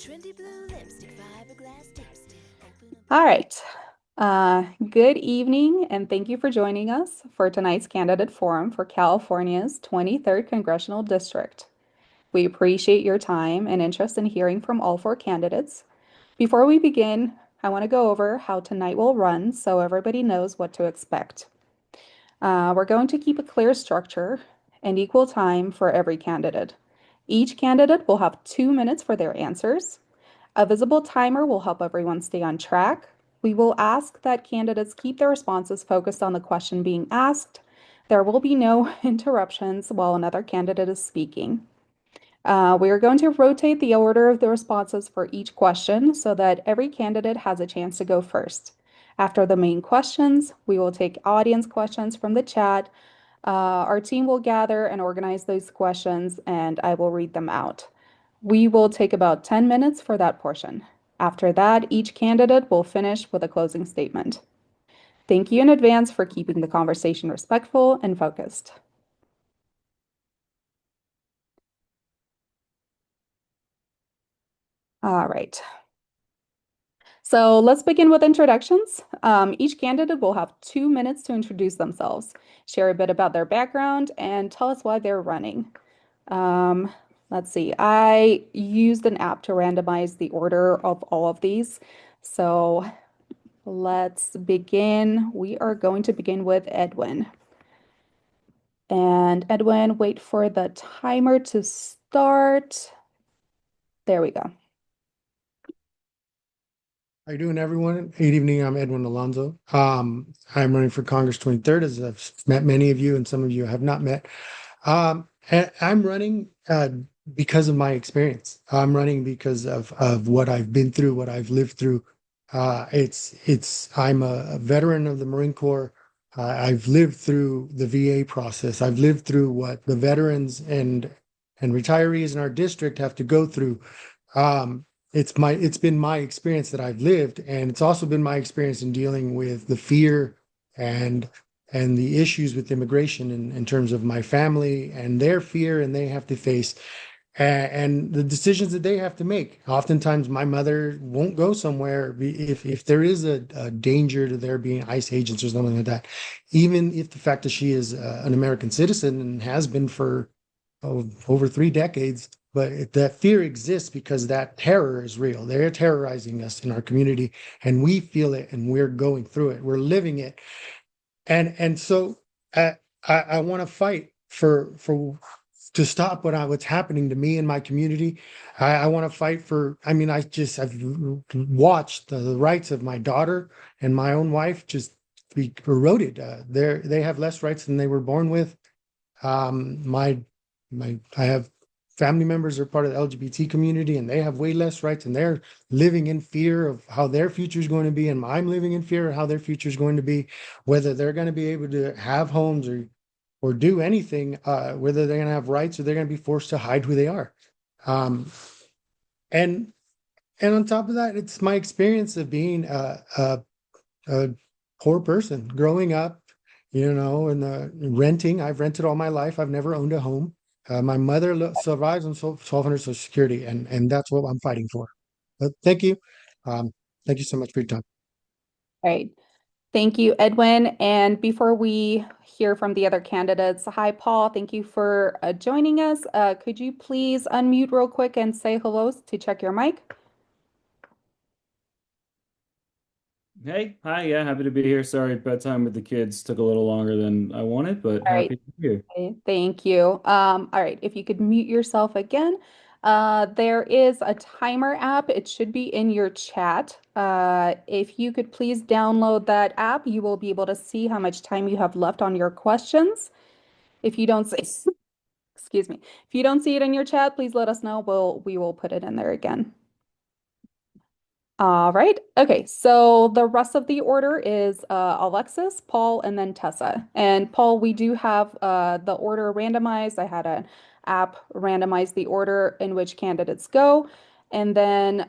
Trendy blue lipstick, fiberglass dipstick. All right. Good evening, and thank you for joining us for tonight's candidate forum for California's 23rd Congressional District. We appreciate your time and interest in hearing from all four candidates. Before we begin, I want to go over how tonight will run so everybody knows what to expect. We're going to keep a clear structure and equal time for every candidate. Each candidate will have 2 minutes for their answers. A visible timer will help everyone stay on track. We will ask that candidates keep their responses focused on the question being asked. There will be no interruptions while another candidate is speaking. We are going to rotate the order of the responses for each question so that every candidate has a chance to go first. After the main questions, we will take audience questions from the chat. Our team will gather and organize those questions, and I will read them out. We will take about 10 minutes for that portion. After that, each candidate will finish with a closing statement. Thank you in advance for keeping the conversation respectful and focused. All right. So let's begin with introductions. Each candidate will have 2 minutes to introduce themselves, share a bit about their background, and tell us why they're running. Um, let's see. I used an app to randomize the order of all of these. So let's begin. We are going to begin with Edwin. And Edwin, wait for the timer to start. There we go. How you doing, everyone? Good evening. I'm Edwin Alonzo. I'm running for Congress 23rd, as I've met many of you, and some of you I have not met. And I'm running because of my experience. I'm running because of what I've been through, what I've lived through. I'm a veteran of the Marine Corps. I've lived through the VA process. I've lived through what the veterans and retirees in our district have to go through. Um, it's been my experience that I've lived, and it's also been my experience in dealing with the fear and and the issues with immigration in terms of my family and their fear and they have to face and the decisions that they have to make. Oftentimes my mother won't go somewhere if there is a danger to there being ICE agents or something like that, even if the fact that she is an American citizen and has been for over 3 decades. But that fear exists because that terror is real. They're terrorizing us in our community, and we feel it, and we're going through it. We're living it, and so I want to fight for to stop what's happening to me and my community. I want to fight for. I mean, I've watched the rights of my daughter and my own wife just be eroded. They have less rights than they were born with. My I have family members are part of the LGBT community, and they have way less rights, and they're living in fear of how their future is going to be, and I'm living in fear of how their future is going to be, whether they're going to be able to have homes or do anything, whether they're going to have rights or they're going to be forced to hide who they are. Um, and and on top of that, it's my experience of being a poor person growing up, and renting. I've rented all my life. I've never owned a home. My mother survives on 1,200 Social Security, and that's what I'm fighting for. But thank you. Um, Thank you so much for your time. All right. Thank you, Edwin. And before we hear from the other candidates, hi, Paul. Thank you for joining us. Could you please unmute real quick and say hello to check your mic? Hey, hi, yeah, happy to be here. Sorry, bedtime with the kids took a little longer than I wanted, but All right. happy to be here. Okay, thank you. All right, if you could mute yourself again. There is a timer app. It should be in your chat. If you could please download that app, you will be able to see how much time you have left on your questions. If you don't see, excuse me, if you don't see it in your chat, please let us know. We will put it in there again. All right. Okay. So the rest of the order is Alexis, Paul, and then Tessa. And Paul, we do have the order randomized. I had an app randomize the order in which candidates go. And then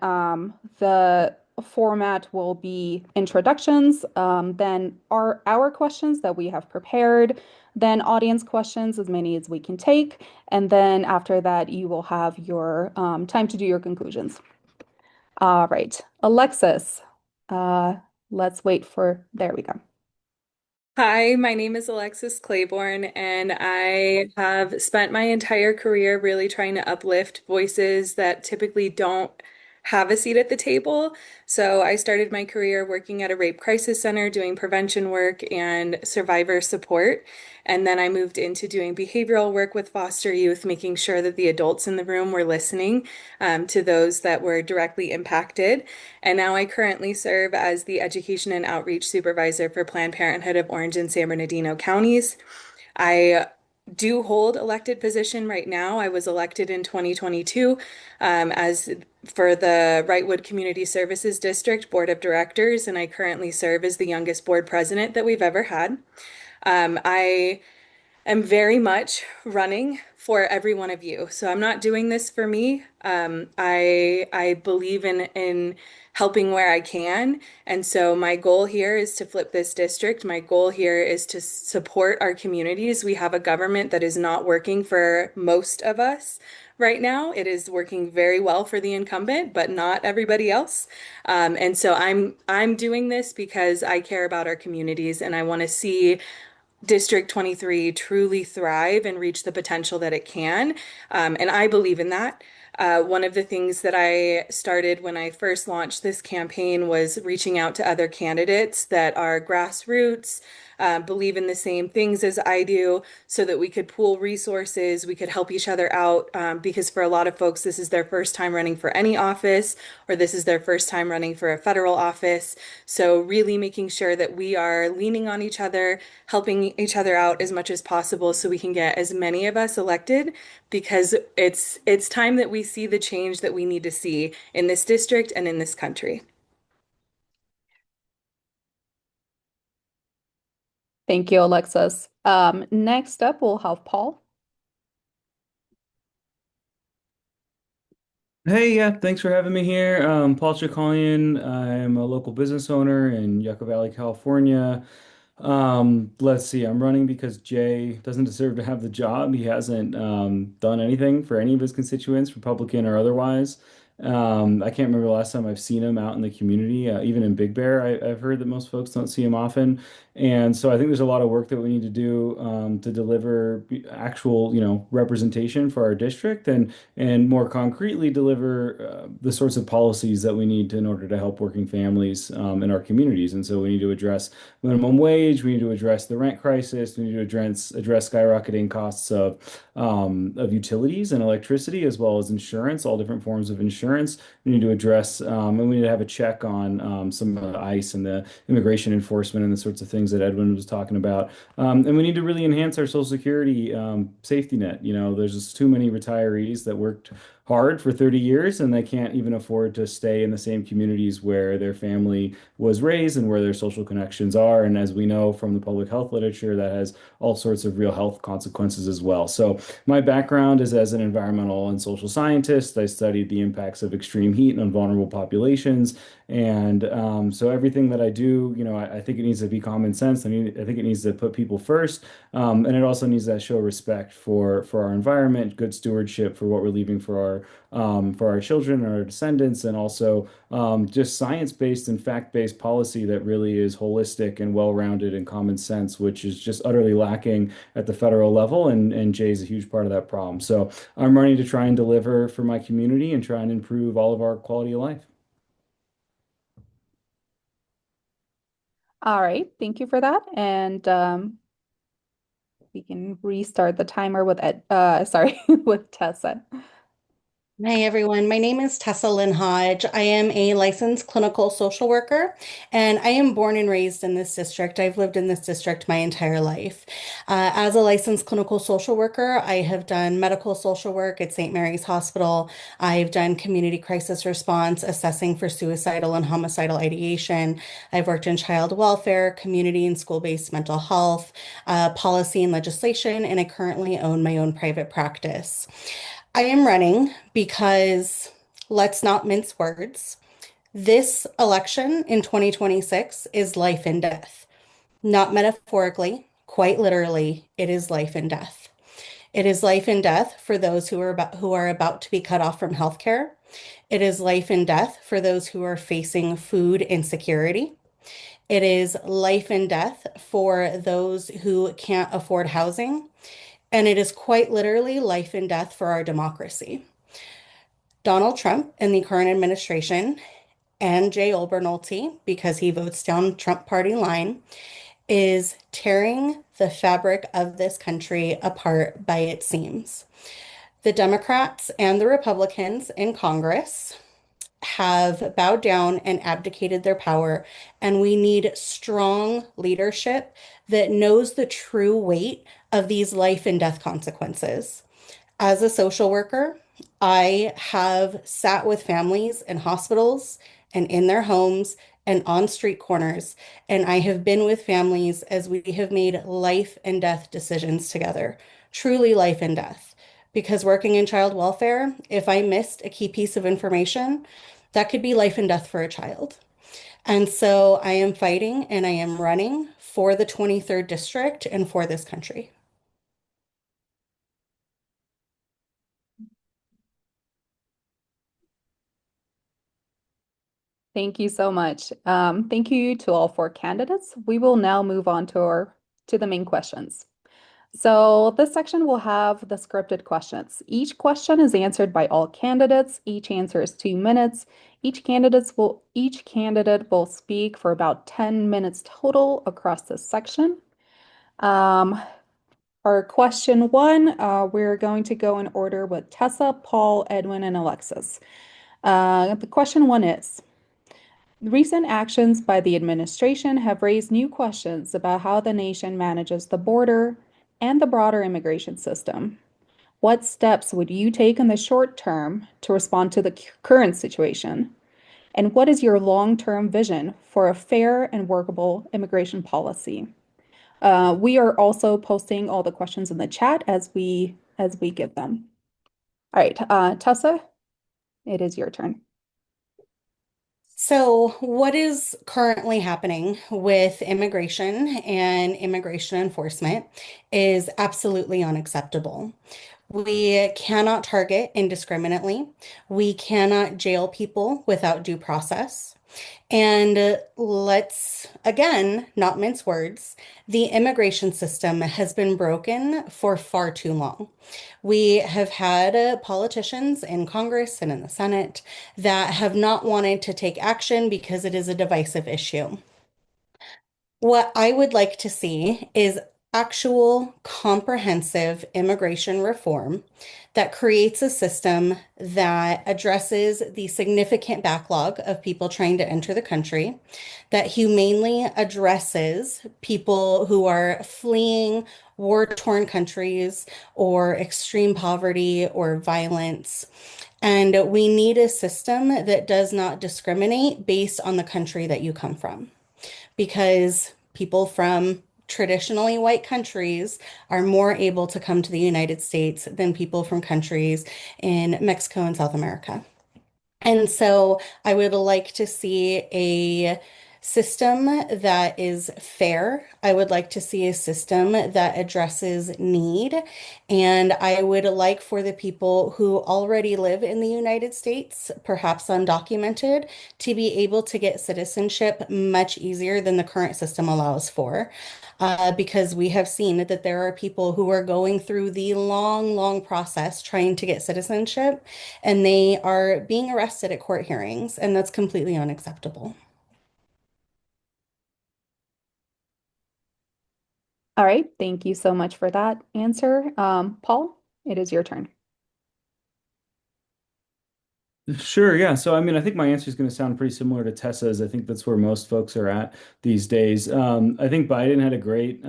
the format will be introductions, then our questions that we have prepared, then audience questions, as many as we can take. And then after that, you will have your time to do your conclusions. All right, Alexis, uh, let's wait for, there we go. Hi, my name is Alexis Claiborne, and I have spent my entire career really trying to uplift voices that typically don't have a seat at the table. So I started my career working at a rape crisis center, doing prevention work and survivor support. And then I moved into doing behavioral work with foster youth, making sure that the adults in the room were listening to those that were directly impacted. And now I currently serve as the Education and Outreach Supervisor for Planned Parenthood of Orange and San Bernardino counties. I do hold elected position right now. I was elected in 2022 as for the Wrightwood Community Services District Board of Directors, and I currently serve as the youngest board president that we've ever had. I am very much running for every one of you. So I'm not doing this for me. I believe in helping where I can. And so my goal here is to flip this district. My goal here is to support our communities. We have a government that is not working for most of us right now. It is working very well for the incumbent, but not everybody else. And so I'm doing this because I care about our communities and I want to see District 23 truly thrive and reach the potential that it can. And I believe in that. One of the things that I started when I first launched this campaign was reaching out to other candidates that are grassroots, believe in the same things as I do, so that we could pool resources, we could help each other out. Because for a lot of folks, this is their first time running for any office, or this is their first time running for a federal office. So, really making sure that we are leaning on each other, helping each other out as much as possible so we can get as many of us elected because it's time that we see the change that we need to see in this district and in this country. Thank you, Alexis. Next up, we'll have Paul. Hey, yeah, thanks for having me here. Paul Chakalian. I'm a local business owner in Yucca Valley, California. Let's see, I'm running because Jay doesn't deserve to have the job. He hasn't done anything for any of his constituents, Republican or otherwise. I can't remember the last time I've seen him out in the community. Even in Big Bear, I've heard that most folks don't see him often. And so I think there's a lot of work that we need to do to deliver actual, representation for our district and more concretely deliver the sorts of policies that we need in order to help working families in our communities. And so we need to address minimum wage, we need to address the rent crisis, we need to address skyrocketing costs of utilities and electricity as well as insurance, all different forms of insurance. We need to address and we need to have a check on some of the ICE and the immigration enforcement and the sorts of things that Edwin was talking about. And we need to really enhance our Social Security safety net. There's just too many retirees that worked hard for 30 years and they can't even afford to stay in the same communities where their family was raised and where their social connections are. And as we know from the public health literature, that has all sorts of real health consequences as well. So my background is as an environmental and social scientist. I studied the impacts of extreme heat on vulnerable populations. And so everything that I do, I think it needs to be common sense. I think it needs to put people first. And it also needs to show respect for our environment, good stewardship for what we're leaving for our children and our descendants, and also just science-based and fact-based policy that really is holistic and well-rounded and common sense, which is just utterly lacking at the federal level. And Jay's a huge part of that problem. So I'm running to try and deliver for my community and try and improve all of our quality of life. All right, thank you for that. And we can restart the timer with with Tessa. Hi, everyone. My name is Tessa Lynn Hodge. I am a licensed clinical social worker, and I am born and raised in this district. I've lived in this district my entire life. As a licensed clinical social worker, I have done medical social work at St. Mary's Hospital. I've done community crisis response, assessing for suicidal and homicidal ideation. I've worked in child welfare, community and school-based mental health, policy and legislation, and I currently own my own private practice. I am running because, let's not mince words, this election in 2026 is life and death. Not metaphorically, quite literally, it is life and death. It is life and death for those who are about to be cut off from healthcare. It is life and death for those who are facing food insecurity. It is life and death for those who can't afford housing. And it is quite literally life and death for our democracy. Donald Trump and the current administration and Jay Obernolte, because he votes down Trump party line, is tearing the fabric of this country apart by its seams. The Democrats and the Republicans in Congress have bowed down and abdicated their power, and we need strong leadership that knows the true weight of these life and death consequences. As a social worker, I have sat with families in hospitals and in their homes and on street corners, and I have been with families as we have made life and death decisions together, truly life and death. Because working in child welfare, if I missed a key piece of information, that could be life and death for a child. And so I am fighting and I am running for the 23rd district and for this country. Thank you so much. Thank you to all four candidates. We will now move on to the main questions. So this section will have the scripted questions. Each question is answered by all candidates. Each answer is 2 minutes. Each candidate will speak for about 10 minutes total across this section. Our question one, we're going to go in order with Tessa, Paul, Edwin, and Alexis. The question one is, recent actions by the administration have raised new questions about how the nation manages the border and the broader immigration system. What steps would you take in the short term to respond to the current situation? And what is your long-term vision for a fair and workable immigration policy? We are also posting all the questions in the chat as we get them. All right, Tessa, it is your turn. So, what is currently happening with immigration and immigration enforcement is absolutely unacceptable. We cannot target indiscriminately. We cannot jail people without due process. And let's, again, not mince words, the immigration system has been broken for far too long. We have had politicians in Congress and in the Senate that have not wanted to take action because it is a divisive issue. What I would like to see is actual comprehensive immigration reform that creates a system that addresses the significant backlog of people trying to enter the country, that humanely addresses people who are fleeing war-torn countries or extreme poverty or violence. And we need a system that does not discriminate based on the country that you come from, because people from traditionally white countries are more able to come to the United States than people from countries in Mexico and South America. And so I would like to see a system that is fair. I would like to see a system that addresses need. And I would like for the people who already live in the United States, perhaps undocumented, to be able to get citizenship much easier than the current system allows for. Because we have seen that there are people who are going through the long, long process trying to get citizenship, and they are being arrested at court hearings, and that's completely unacceptable. All right, thank you so much for that answer. Paul, it is your turn. Sure, yeah. So, I mean, I think my answer is going to sound pretty similar to Tessa's. I think that's where most folks are at these days. I think Biden had a great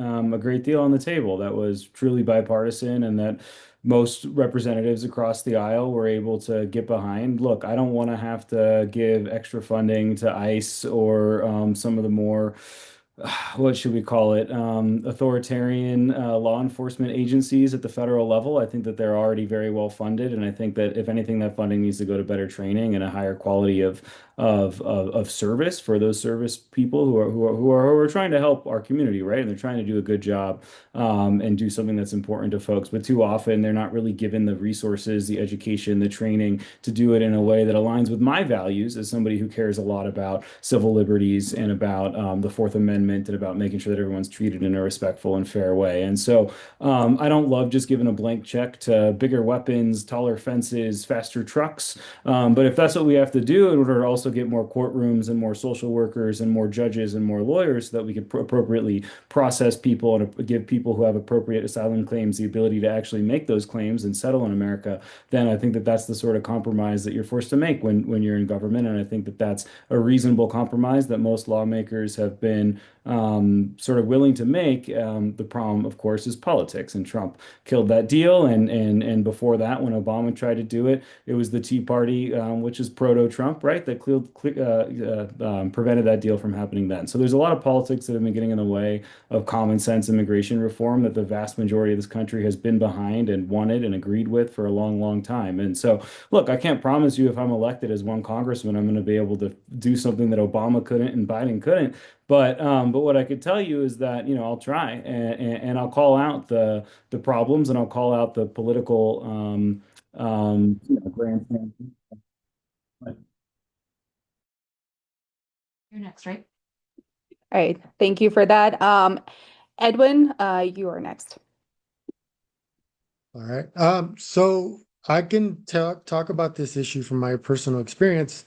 deal on the table that was truly bipartisan, and that most representatives across the aisle were able to get behind. Look, I don't want to have to give extra funding to ICE or some of the more what should we call it? Authoritarian law enforcement agencies at the federal level. I think that they're already very well funded, and I think that if anything, that funding needs to go to better training and a higher quality of of service for those service people who are trying to help our community, right? And they're trying to do a good job and do something that's important to folks. But too often they're not really given the resources, the education, the training to do it in a way that aligns with my values as somebody who cares a lot about civil liberties and about the Fourth Amendment and about making sure that everyone's treated in a respectful and fair way. And so I don't love just giving a blank check to bigger weapons, taller fences, faster trucks. But if that's what we have to do in order to also get more courtrooms and more social workers and more judges and more lawyers so that we can appropriately process people and give people who have appropriate asylum claims the ability to actually make those claims and settle in America, then I think that that's the sort of compromise that you're forced to make when you're in government. And I think that that's a reasonable compromise that most lawmakers have been sort of willing to make. The problem, of course, is politics, and Trump killed that deal. And before that, when Obama tried to do it, it was the Tea Party, which is proto-Trump, right, that prevented that deal from happening then. So there's a lot of politics that have been getting in the way of common sense immigration reform that the vast majority of this country has been behind and wanted and agreed with for a long, long time. And so, look, I can't promise you if I'm elected as one congressman, I'm going to be able to do something that Obama couldn't and Biden couldn't. But what I could tell you is that, I'll try and I'll call out the problems, and I'll call out the political grandstand. You're next, right? All right, thank you for that. Edwin, you are next. All right. So I can talk about this issue from my personal experience,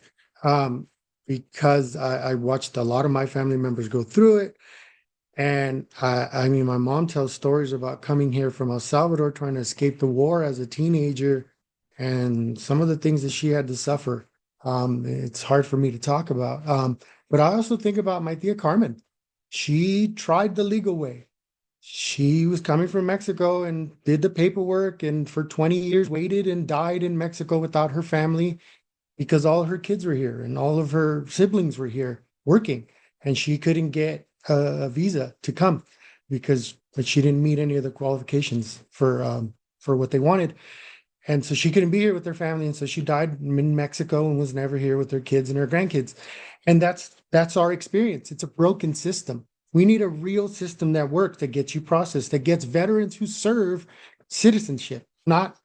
because I watched a lot of my family members go through it. And I mean, my mom tells stories about coming here from El Salvador, trying to escape the war as a teenager, and some of the things that she had to suffer. It's hard for me to talk about. But I also think about my Tia Carmen. She tried the legal way. She was coming from Mexico and did the paperwork, and for 20 years waited and died in Mexico without her family because all her kids were here and all of her siblings were here working, and she couldn't get a visa to come but she didn't meet any of the qualifications for what they wanted. And so she couldn't be here with her family. And so she died in Mexico and was never here with her kids and her grandkids. And that's our experience. It's a broken system. We need a real system that works, that gets you processed, that gets veterans who serve citizenship, not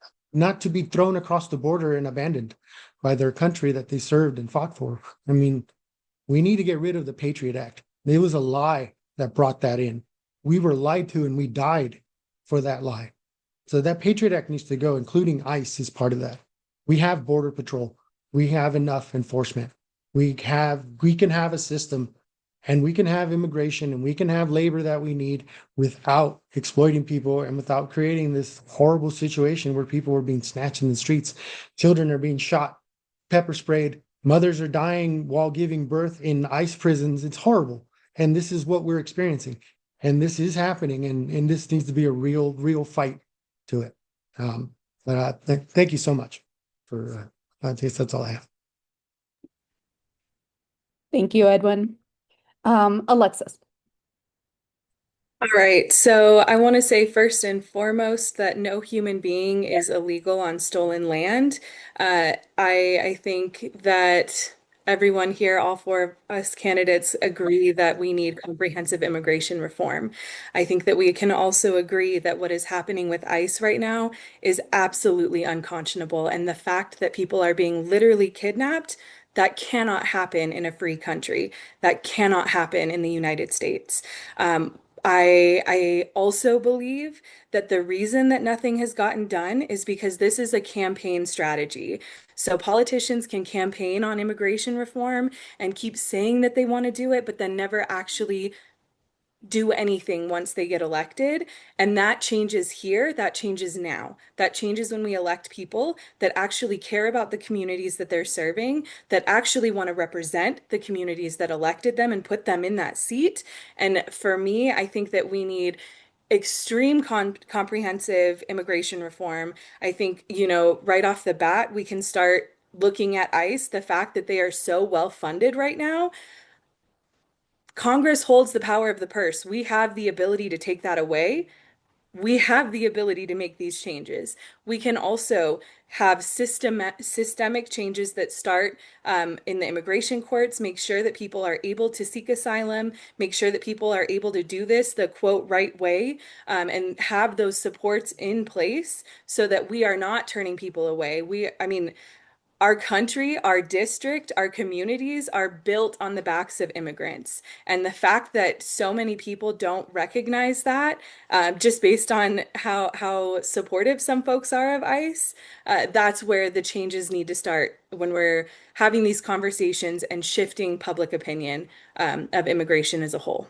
to be thrown across the border and abandoned by their country that they served and fought for. I mean, we need to get rid of the Patriot Act. It was a lie that brought that in. We were lied to and we died for that lie. So that Patriot Act needs to go, including ICE is part of that. We have Border Patrol. We have enough enforcement. We can have a system, and we can have immigration, and we can have labor that we need without exploiting people and without creating this horrible situation where people are being snatched in the streets. Children are being shot, pepper sprayed. Mothers are dying while giving birth in ICE prisons. It's horrible. And this is what we're experiencing. And this is happening. And this needs to be a real fight to it. Thank you so much for that's all I have. Thank you, Edwin. Alexis. All right, so I want to say first and foremost that no human being is illegal on stolen land. I think that everyone here, all four of us candidates, agree that we need comprehensive immigration reform. I think that we can also agree that what is happening with ICE right now is absolutely unconscionable, and the fact that people are being literally kidnapped, that cannot happen in a free country. That cannot happen in the United States. I also believe that the reason that nothing has gotten done is because this is a campaign strategy. So politicians can campaign on immigration reform and keep saying that they want to do it, but then never actually do anything once they get elected. And that changes here, that changes now. That changes when we elect people that actually care about the communities that they're serving, that actually want to represent the communities that elected them and put them in that seat. And for me, I think that we need extreme comprehensive immigration reform. I think, right off the bat, we can start looking at ICE, the fact that they are so well funded right now. Congress holds the power of the purse. We have the ability to take that away. we have the ability to make these changes. We can also have systemic changes that start in the immigration courts, make sure that people are able to seek asylum, make sure that people are able to do this the quote right way, and have those supports in place so that we are not turning people away. I mean, our country, our district, our communities are built on the backs of immigrants. And the fact that so many people don't recognize that, just based on how supportive some folks are of ICE, that's where the changes need to start when we're having these conversations and shifting public opinion, of immigration as a whole.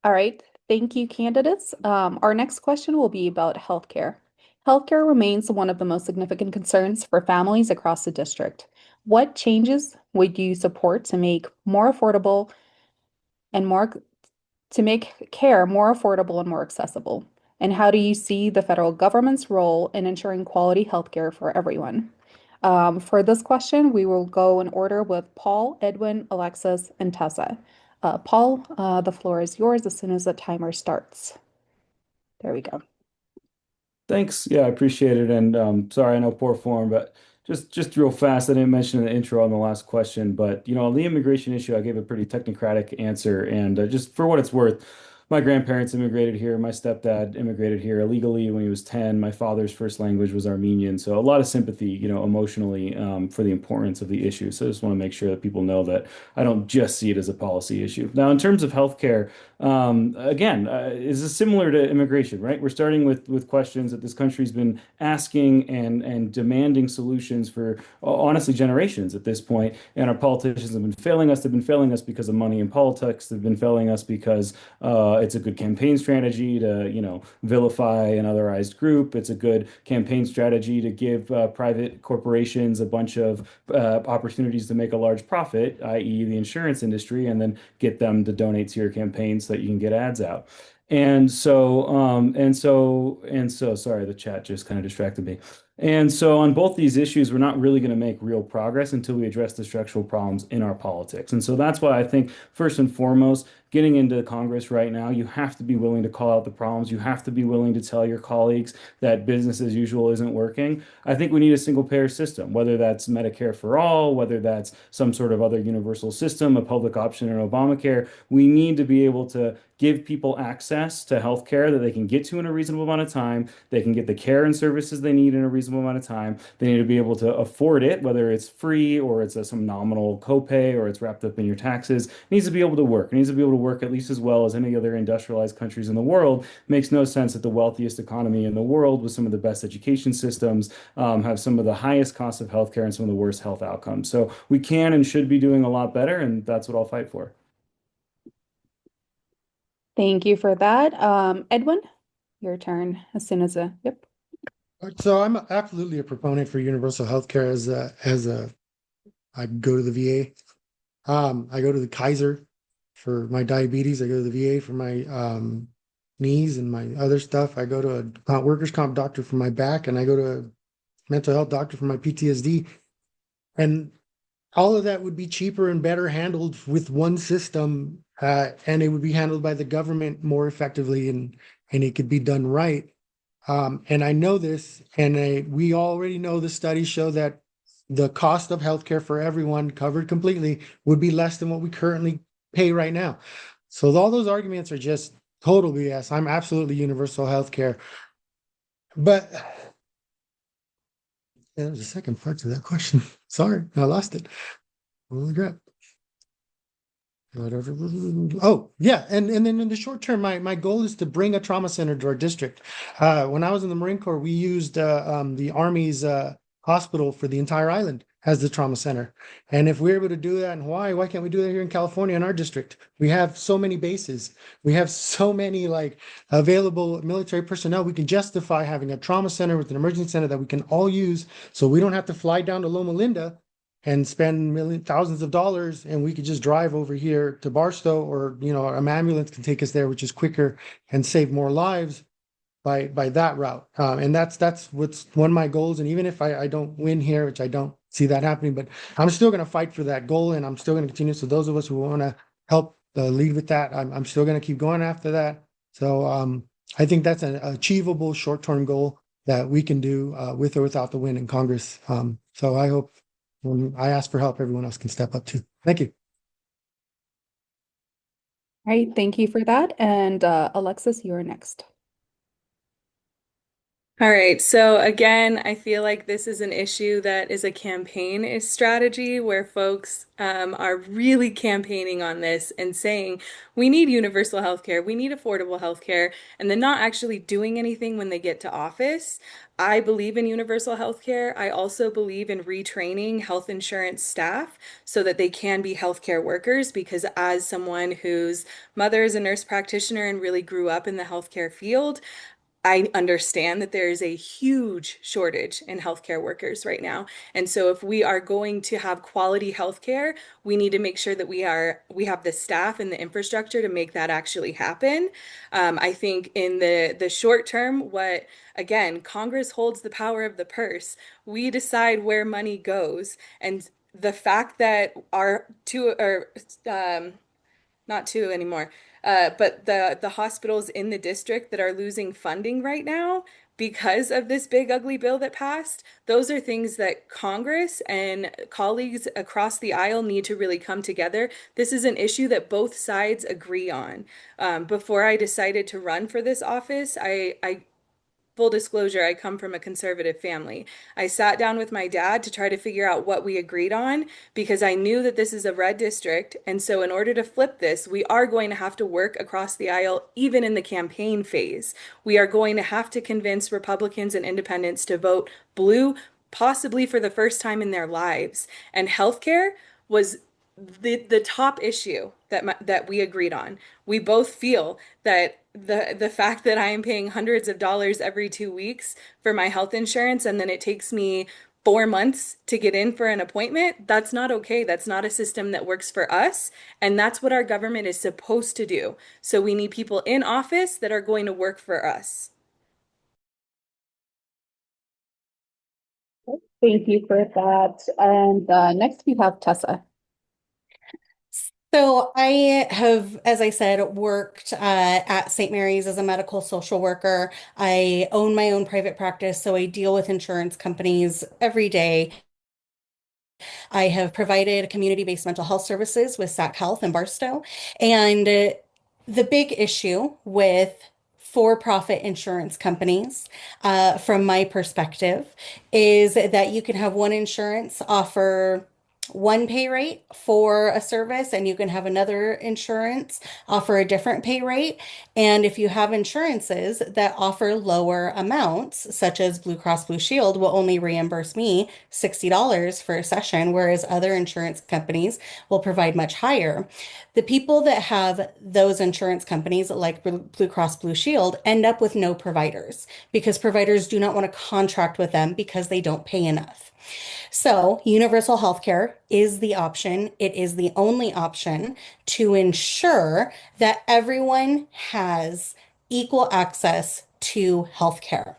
All right, thank you, candidates. Our next question will be about healthcare. Healthcare remains one of the most significant concerns for families across the district. What changes would you support to make more affordable and more to make care more affordable and more accessible? And how do you see the federal government's role in ensuring quality healthcare for everyone? For this question, we will go in order with Paul, Edwin, Alexis, and Tessa. Paul, the floor is yours as soon as the timer starts. There we go. Thanks. Yeah, I appreciate it. And sorry, I know poor form, but just real fast, I didn't mention in the intro on the last question, but on the immigration issue, I gave a pretty technocratic answer. And just for what it's worth, my grandparents immigrated here. My stepdad immigrated here illegally when he was 10. My father's first language was Armenian. So a lot of sympathy, emotionally, for the importance of the issue. So I just want to make sure that people know that I don't just see it as a policy issue. Now, in terms of healthcare, again, is similar to immigration, right? We're starting with questions that this country's been asking and demanding solutions for honestly generations at this point. And our politicians have been failing us. They've been failing us because of money in politics. They've been failing us because it's a good campaign strategy to, vilify an otherized group. It's a good campaign strategy to give private corporations a bunch of opportunities to make a large profit, i.e., the insurance industry, and then get them to donate to your campaign so that you can get ads out. Sorry, the chat just kind of distracted me. And so on both these issues, we're not really going to make real progress until we address the structural problems in our politics. And so that's why I think, first and foremost, getting into Congress right now, you have to be willing to call out the problems. You have to be willing to tell your colleagues that business as usual isn't working. I think we need a single payer system, whether that's Medicare for all, whether that's some sort of other universal system, a public option in Obamacare. We need to be able to give people access to health care that they can get to in a reasonable amount of time. They can get the care and services they need in a reasonable amount of time. They need to be able to afford it, whether it's free or it's some nominal copay or it's wrapped up in your taxes. It needs to be able to work. It needs to be able to work at least as well as any other industrialized countries in the world. It makes no sense that the wealthiest economy in the world with some of the best education systems have some of the highest costs of healthcare and some of the worst health outcomes. So we can and should be doing a lot better, and that's what I'll fight for. Thank you for that. Edwin, your turn as soon as yep. So I'm absolutely a proponent for universal health care I go to the VA. I go to the Kaiser for my diabetes. I go to the VA for my knees and my other stuff. I go to a workers' comp doctor for my back, and I go to a mental health doctor for my PTSD. And all of that would be cheaper and better handled with one system, and it would be handled by the government more effectively, and it could be done right. And I know this, and we already know the studies show that the cost of healthcare for everyone covered completely would be less than what we currently pay right now. So all those arguments are just total BS. I'm absolutely universal healthcare. But there's a second part to that question. Sorry, I lost it. Holy crap. Oh, yeah. And then in the short term, my goal is to bring a trauma center to our district. When I was in the Marine Corps, we used the Army's hospital for the entire island as the trauma center. And if we're able to do that in Hawaii, why can't we do that here in California in our district? We have so many bases. We have so many available military personnel. We can justify having a trauma center with an emergency center that we can all use, so we don't have to fly down to Loma Linda and spend thousands of dollars, and we could just drive over here to Barstow, or an ambulance can take us there, which is quicker and save more lives by that route. And that's what's one of my goals. And even if I don't win here, which I don't see that happening. But I'm still going to fight for that goal, and I'm still going to continue. So those of us who want to help lead with that, I'm still going to keep going after that. So I think that's an achievable short-term goal that we can do with or without the win in Congress. So I hope when I ask for help, everyone else can step up too. Thank you. All right, thank you for that. And Alexis, you're next. All right, so again, I feel like this is an issue that is a campaign strategy where folks are really campaigning on this and saying we need universal health care, we need affordable health care, and then not actually doing anything when they get to office. I believe in universal health care. I also believe in retraining health insurance staff so that they can be healthcare workers, because as someone whose mother is a nurse practitioner and really grew up in the healthcare field, I understand that there is a huge shortage in healthcare workers right now. And so if we are going to have quality healthcare, we need to make sure that we have the staff and the infrastructure to make that actually happen. I think in the short term, what again, Congress holds the power of the purse. We decide where money goes. And the fact that our two or not two anymore, but the hospitals in the district that are losing funding right now because of this big ugly bill that passed, those are things that Congress and colleagues across the aisle need to really come together. This is an issue that both sides agree on. Before I decided to run for this office, I full disclosure, I come from a conservative family. I sat down with my dad to try to figure out what we agreed on because I knew that this is a red district. And so, in order to flip this, we are going to have to work across the aisle, even in the campaign phase. We are going to have to convince Republicans and independents to vote blue, possibly for the first time in their lives. And healthcare was the top issue that we agreed on. We both feel that the fact that I am paying hundreds of dollars every 2 weeks for my health insurance and then it takes me 4 months to get in for an appointment, that's not okay. That's not a system that works for us. And that's what our government is supposed to do. So we need people in office that are going to work for us. Thank you for that. And next we have Tessa. So I have, as I said, worked at St. Mary's as a medical social worker. I own my own private practice, so I deal with insurance companies every day. I have provided community-based mental health services with SAC Health in Barstow. And the big issue with for-profit insurance companies, from my perspective, is that you can have one insurance offer one pay rate for a service and you can have another insurance offer a different pay rate. And if you have insurances that offer lower amounts, such as Blue Cross Blue Shield will only reimburse me $60 for a session, whereas other insurance companies will provide much higher. The people that have those insurance companies like Blue Cross Blue Shield end up with no providers because providers do not want to contract with them because they don't pay enough. So, universal healthcare is the option. It is the only option to ensure that everyone has equal access to healthcare.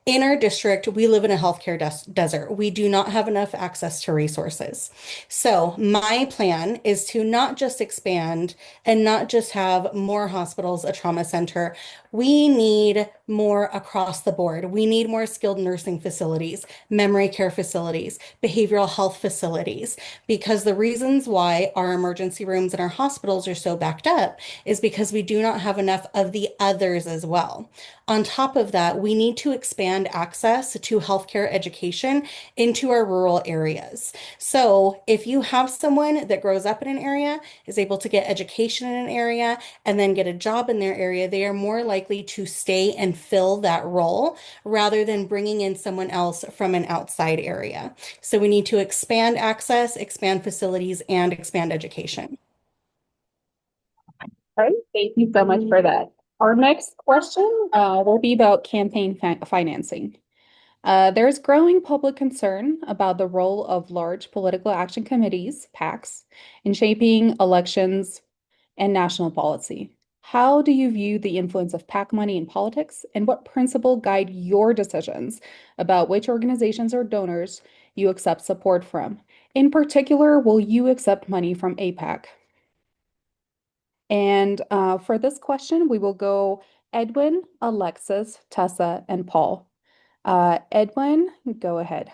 In our district, we live in a healthcare desert. We do not have enough access to resources. So, my plan is to not just expand and not just have more hospitals, a trauma center. We need more across the board. We need more skilled nursing facilities, memory care facilities, behavioral health facilities, because the reasons why our emergency rooms and our hospitals are so backed up is because we do not have enough of the others as well. On top of that, we need to expand access to healthcare education into our rural areas. So if you have someone that grows up in an area, is able to get education in an area, and then get a job in their area, they are more likely to stay and fill that role rather than bringing in someone else from an outside area. So we need to expand access, expand facilities, and expand education. All right, thank you so much for that. Our next question will be about campaign financing. There's growing public concern about the role of large political action committees, PACs, in shaping elections and national policy. How do you view the influence of PAC money in politics, and what principle guide your decisions about which organizations or donors you accept support from? In particular, will you accept money from APAC? And for this question, we will go Edwin, Alexis, Tessa, and Paul. Edwin, go ahead.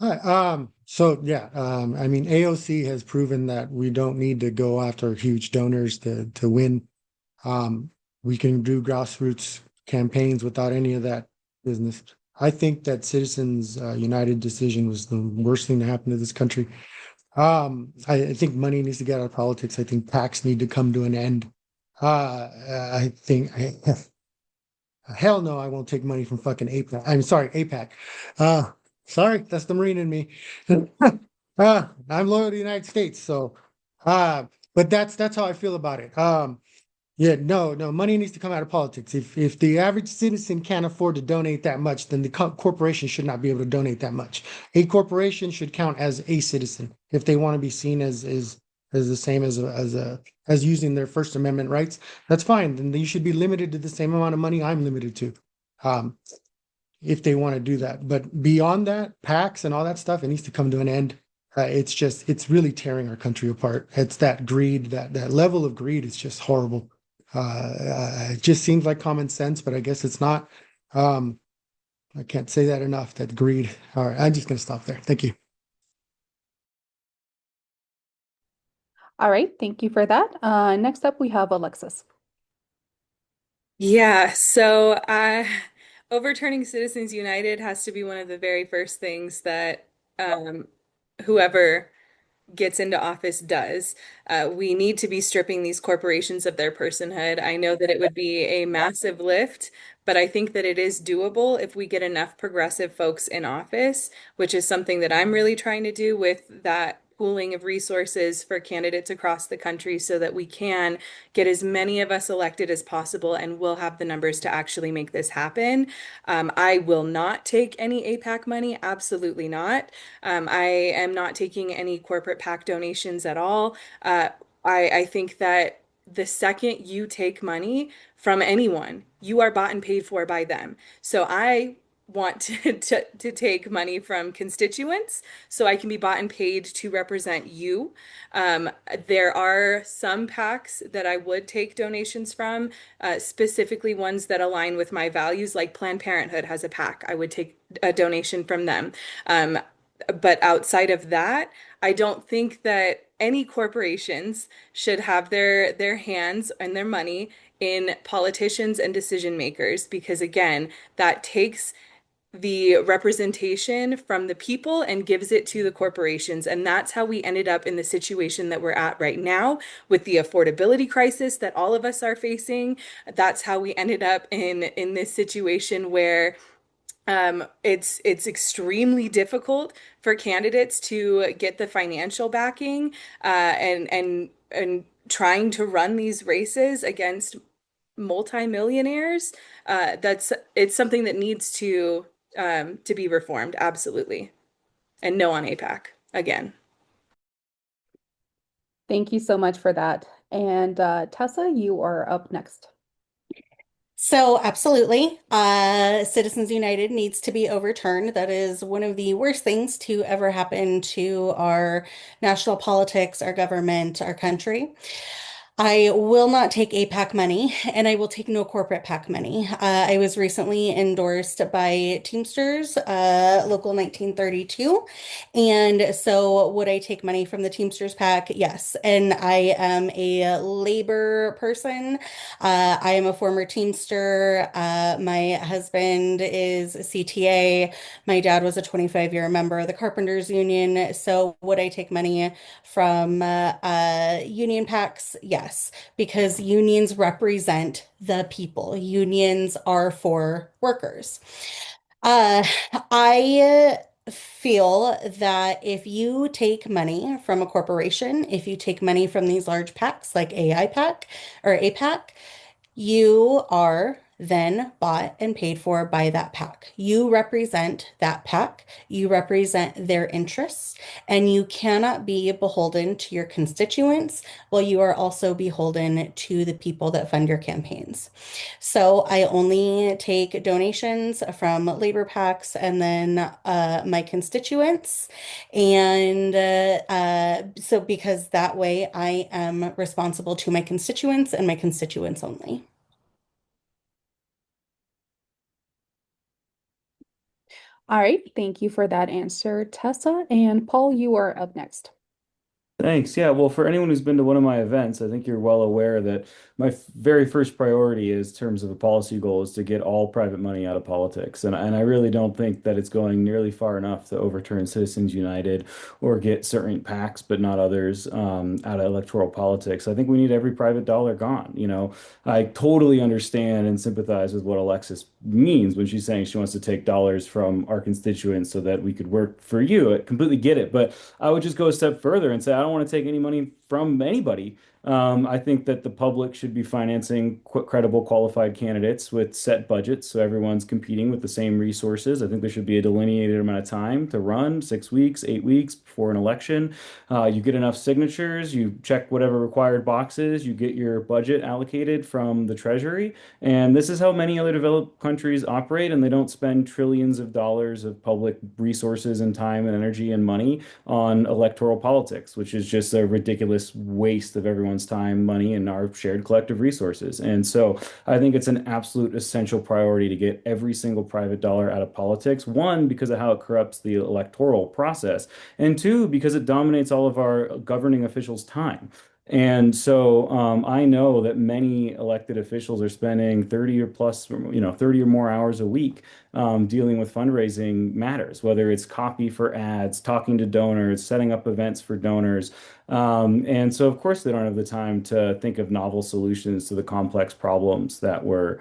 Hi, so yeah, I mean, AOC has proven that we don't need to go after huge donors to win. We can do grassroots campaigns without any of that business. I think that Citizens United decision was the worst thing to happen to this country. I think money needs to get out of politics. I think PACs need to come to an end. I think hell no, I won't take money from fucking APAC. I'm sorry, APAC. Sorry, that's the Marine in me. I'm loyal to the United States, so but that's how I feel about it. Yeah, no, money needs to come out of politics. If the average citizen can't afford to donate that much, then the corporation should not be able to donate that much. A corporation should count as a citizen if they want to be seen as the same as using their First Amendment rights. That's fine. Then you should be limited to the same amount of money I'm limited to. If they want to do that. But beyond that, PACs and all that stuff, it needs to come to an end. It's really tearing our country apart. It's that greed, that level of greed is just horrible. It just seems like common sense, but I guess it's not. I can't say that enough, that greed. All right, I'm just going to stop there. Thank you. All right, thank you for that. Next up, we have Alexis. Yeah, so overturning Citizens United has to be one of the very first things that whoever gets into office does. We need to be stripping these corporations of their personhood. I know that it would be a massive lift, but I think that it is doable if we get enough progressive folks in office, which is something that I'm really trying to do with that pooling of resources for candidates across the country so that we can get as many of us elected as possible and we'll have the numbers to actually make this happen. I will not take any APAC money, absolutely not. I am not taking any corporate PAC donations at all. I think that the second you take money from anyone, you are bought and paid for by them. So I want to take money from constituents so I can be bought and paid to represent you. There are some PACs that I would take donations from, specifically ones that align with my values, like Planned Parenthood has a PAC. I would take a donation from them. But outside of that, I don't think that any corporations should have their hands and their money in politicians and decision makers because again, that takes the representation from the people and gives it to the corporations. And that's how we ended up in the situation that we're at right now with the affordability crisis that all of us are facing. That's how we ended up in this situation where it's extremely difficult for candidates to get the financial backing and trying to run these races against multimillionaires. It's something that needs to be reformed, absolutely. And no on APAC again. Thank you so much for that. And Tessa, you are up next. So, absolutely. Citizens United needs to be overturned. That is one of the worst things to ever happen to our national politics, our government, our country. I will not take APAC money and I will take no corporate PAC money. I was recently endorsed by Teamsters, Local 1932. And so would I take money from the Teamsters PAC? Yes. And I am a labor person. I am a former Teamster. My husband is a CTA. My dad was a 25-year member of the Carpenters Union. So would I take money from union PACs? Yes, because unions represent the people. Unions are for workers. Uh, I feel that if you take money from a corporation, if you take money from these large PACs like AI PAC or APAC, you are then bought and paid for by that PAC. You represent that PAC, you represent their interests, and you cannot be beholden to your constituents while you are also beholden to the people that fund your campaigns. So I only take donations from labor PACs and then my constituents. And so because that way I am responsible to my constituents and my constituents only. All right, thank you for that answer, Tessa. And Paul, you are up next. Thanks. Yeah, well, for anyone who's been to one of my events, I think you're well aware that my very first priority is terms of a policy goal is to get all private money out of politics. And I really don't think that it's going nearly far enough to overturn Citizens United or get certain PACs, but not others, out of electoral politics. I think we need every private dollar gone. I totally understand and sympathize with what Alexis means when she's saying she wants to take dollars from our constituents so that we could work for you. I completely get it. But I would just go a step further and say, I don't want to take any money from anybody. I think that the public should be financing credible, qualified candidates with set budgets so everyone's competing with the same resources. I think there should be a delineated amount of time to run, 6 weeks, 8 weeks before an election. You get enough signatures, you check whatever required boxes, you get your budget allocated from the Treasury. And this is how many other developed countries operate, and they don't spend trillions of dollars of public resources and time and energy and money on electoral politics, which is just a ridiculous waste of everyone's time, money, and our shared collective resources. And so I think it's an absolute essential priority to get every single private dollar out of politics. One, because of how it corrupts the electoral process, and two, because it dominates all of our governing officials' time. And so I know that many elected officials are spending 30 or plus, 30 or more hours a week dealing with fundraising matters, whether it's copy for ads, talking to donors, setting up events for donors. And so, of course, they don't have the time to think of novel solutions to the complex problems that we're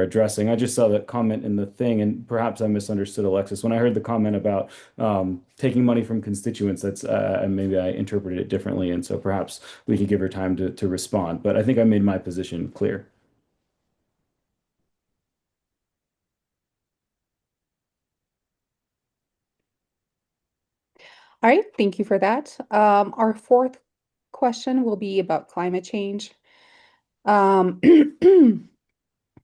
addressing. I just saw that comment in the thing, and perhaps I misunderstood Alexis. When I heard the comment about taking money from constituents, that's maybe I interpreted it differently, and so perhaps we could give her time to respond. But I think I made my position clear. All right, thank you for that. Our fourth question will be about climate change. Um,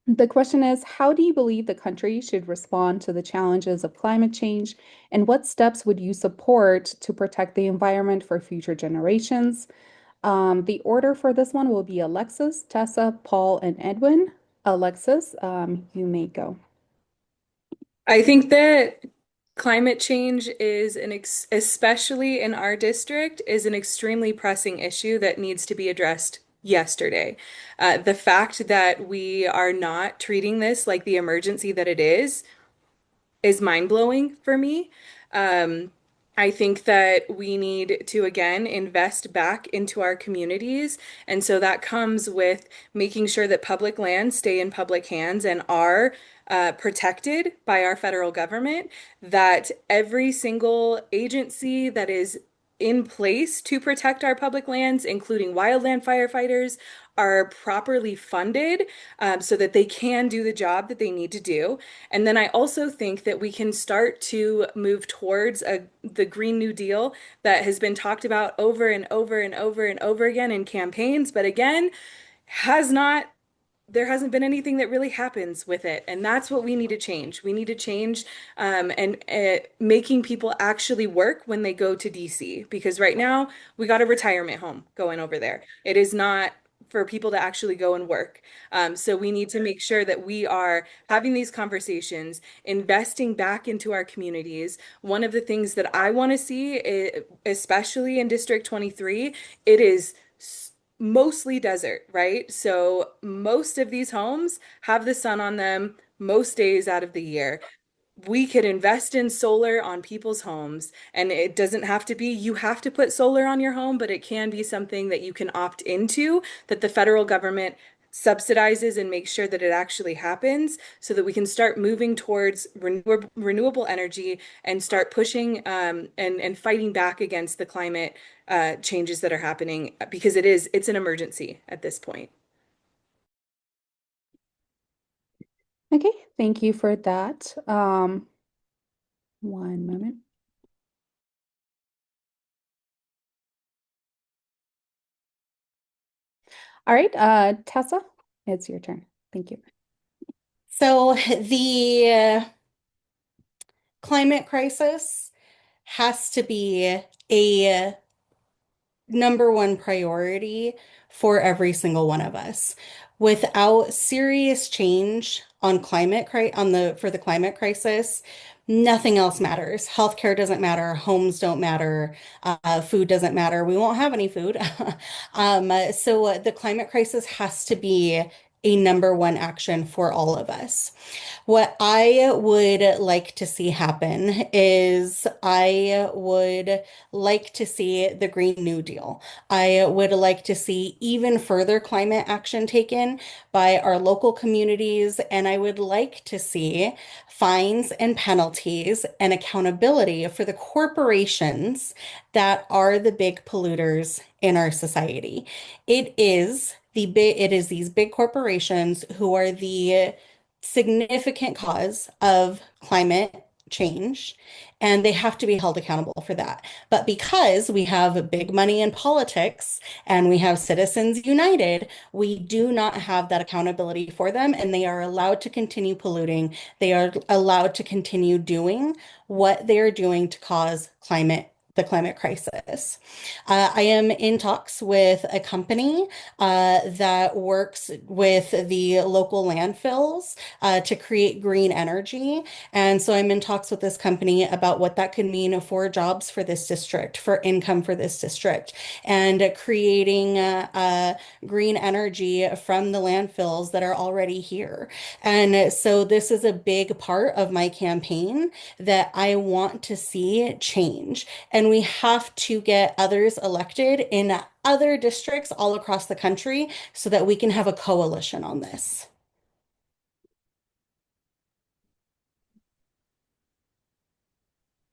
the question is, how do you believe the country should respond to the challenges of climate change, and what steps would you support to protect the environment for future generations? The order for this one will be Alexis, Tessa, Paul, and Edwin. Alexis, you may go. I think that climate change is especially in our district, is an extremely pressing issue that needs to be addressed yesterday. The fact that we are not treating this like the emergency that it is mind-blowing for me. Um, I think that we need to again invest back into our communities. And so that comes with making sure that public lands stay in public hands and are protected by our federal government, that every single agency that is in place to protect our public lands, including wildland firefighters, are properly funded so that they can do the job that they need to do. And then I also think that we can start to move towards the Green New Deal that has been talked about over and over and over and over again in campaigns, but again, has not there hasn't been anything that really happens with it. And that's what we need to change. We need to change and making people actually work when they go to DC. Because right now, we got a retirement home going over there. It is not for people to actually go and work. So we need to make sure that we are having these conversations, investing back into our communities. One of the things that I want to see, especially in District 23, it is mostly desert, right? So most of these homes have the sun on them most days out of the year. We could invest in solar on people's homes, and it doesn't have to be you have to put solar on your home, but it can be something that you can opt into, that the federal government subsidizes and makes sure that it actually happens so that we can start moving towards renewable energy and start pushing and fighting back against the climate changes that are happening because it's an emergency at this point. Okay, thank you for that. One moment. All right, Tessa, it's your turn. Thank you. So the climate crisis has to be a number one priority for every single one of us. Without serious change on for the climate crisis, nothing else matters. Healthcare doesn't matter, homes don't matter, food doesn't matter. We won't have any food. So the climate crisis has to be a number one action for all of us. What I would like to see happen is I would like to see the Green New Deal. I would like to see even further climate action taken by our local communities, and I would like to see fines and penalties and accountability for the corporations that are the big polluters in our society. It is these big corporations who are the significant cause of climate change, and they have to be held accountable for that. But because we have big money in politics and we have Citizens United, we do not have that accountability for them, and they are allowed to continue polluting. They are allowed to continue doing what they are doing to cause the climate crisis. I am in talks with a company that works with the local landfills to create green energy. And so I'm in talks with this company about what that could mean for jobs for this district, for income for this district, and creating green energy from the landfills that are already here. And so this is a big part of my campaign that I want to see change. And we have to get others elected in other districts all across the country so that we can have a coalition on this.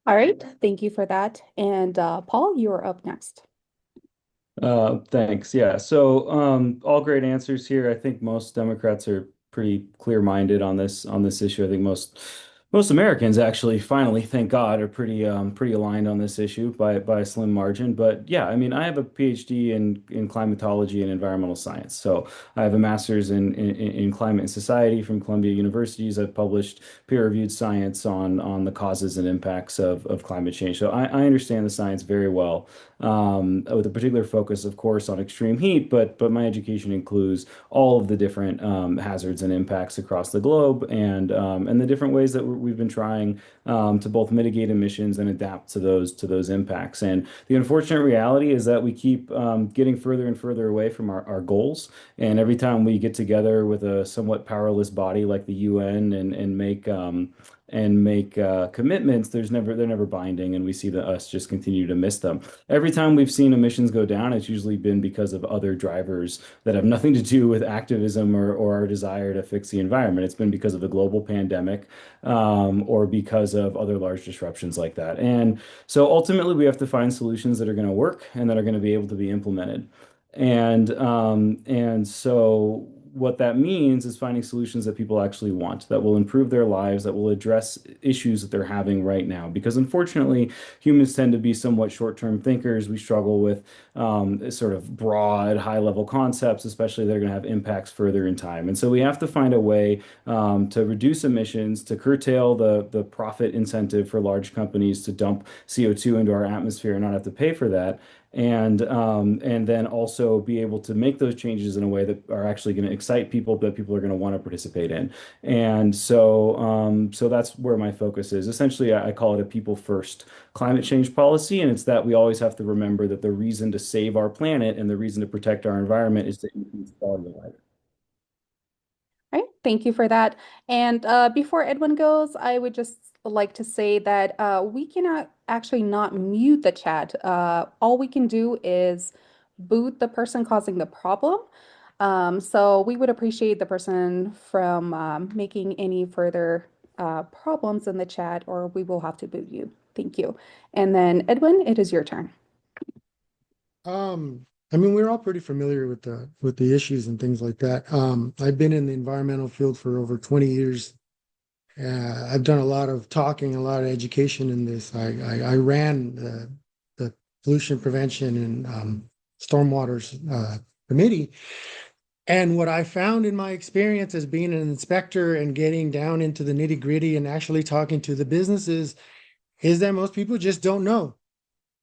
All right, thank you for that. And Paul, you are up next. Thanks. Yeah. So, all great answers here. I think most Democrats are pretty clear-minded on this issue. I think most Americans actually, finally, thank God, are pretty aligned on this issue by a slim margin. But yeah, I mean, I have a PhD in climatology and environmental science. So I have a master's in climate and society from Columbia Universities. I've published peer-reviewed science on the causes and impacts of climate change. So I understand the science very well, with a particular focus, of course, on extreme heat, but my education includes all of the different hazards and impacts across the globe, and the different ways that we've been trying to both mitigate emissions and adapt to those impacts. And the unfortunate reality is that we keep getting further and further away from our goals. And every time we get together with a somewhat powerless body like the UN and make commitments, they're never binding, and we see us just continue to miss them. Every time we've seen emissions go down, it's usually been because of other drivers that have nothing to do with activism or our desire to fix the environment. It's been because of a global pandemic, or because of other large disruptions like that. And so ultimately, we have to find solutions that are going to work and that are going to be able to be implemented. And so what that means is finding solutions that people actually want, that will improve their lives, that will address issues that they're having right now. Because unfortunately, humans tend to be somewhat short-term thinkers. We struggle with sort of broad, high-level concepts, especially that are going to have impacts further in time. And so we have to find a way to reduce emissions, to curtail the profit incentive for large companies to dump CO2 into our atmosphere and not have to pay for that, and then also be able to make those changes in a way that are actually going to excite people, that people are going to want to participate in. And so that's where my focus is. Essentially, I call it a people first climate change policy, and it's that we always have to remember that the reason to save our planet and the reason to protect our environment is to increase quality of life. All right, thank you for that. And before Edwin goes, I would just like to say that we cannot actually not mute the chat. All we can do is boot the person causing the problem. So we would appreciate the person from making any further problems in the chat, or we will have to boot you. Thank you. And then Edwin, it is your turn. I mean, we're all pretty familiar with the issues and things like that. I've been in the environmental field for over 20 years. I've done a lot of talking, a lot of education in this. I ran the pollution prevention and stormwaters committee. And what I found in my experience as being an inspector and getting down into the nitty gritty and actually talking to the businesses is that most people just don't know.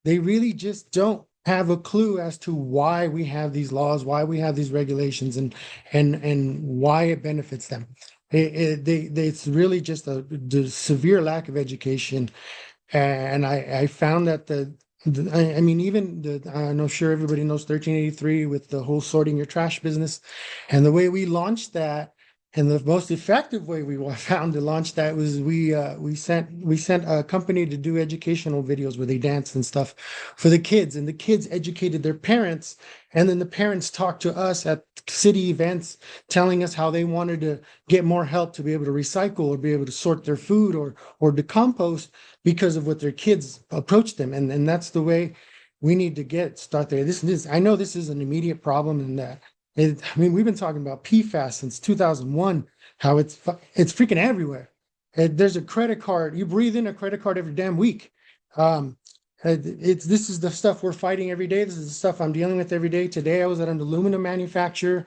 They really just don't have a clue as to why we have these laws, why we have these regulations, and why it benefits them. It's really just the severe lack of education. And I found that I mean, even I'm sure everybody knows 1383 with the whole sorting your trash business. And the way we launched that, and the most effective way we found to launch that was we sent a company to do educational videos where they dance and stuff for the kids, and the kids educated their parents, and then the parents talked to us at city events, telling us how they wanted to get more help to be able to recycle or be able to sort their food or to compost because of what their kids approached them, and that's the way we need to start there. This I know this is an immediate problem, and that I mean, we've been talking about PFAS since 2001, how it's freaking everywhere. There's a credit card. You breathe in a credit card every damn week. This is the stuff we're fighting every day. This is the stuff I'm dealing with every day. Today, I was at an aluminum manufacturer,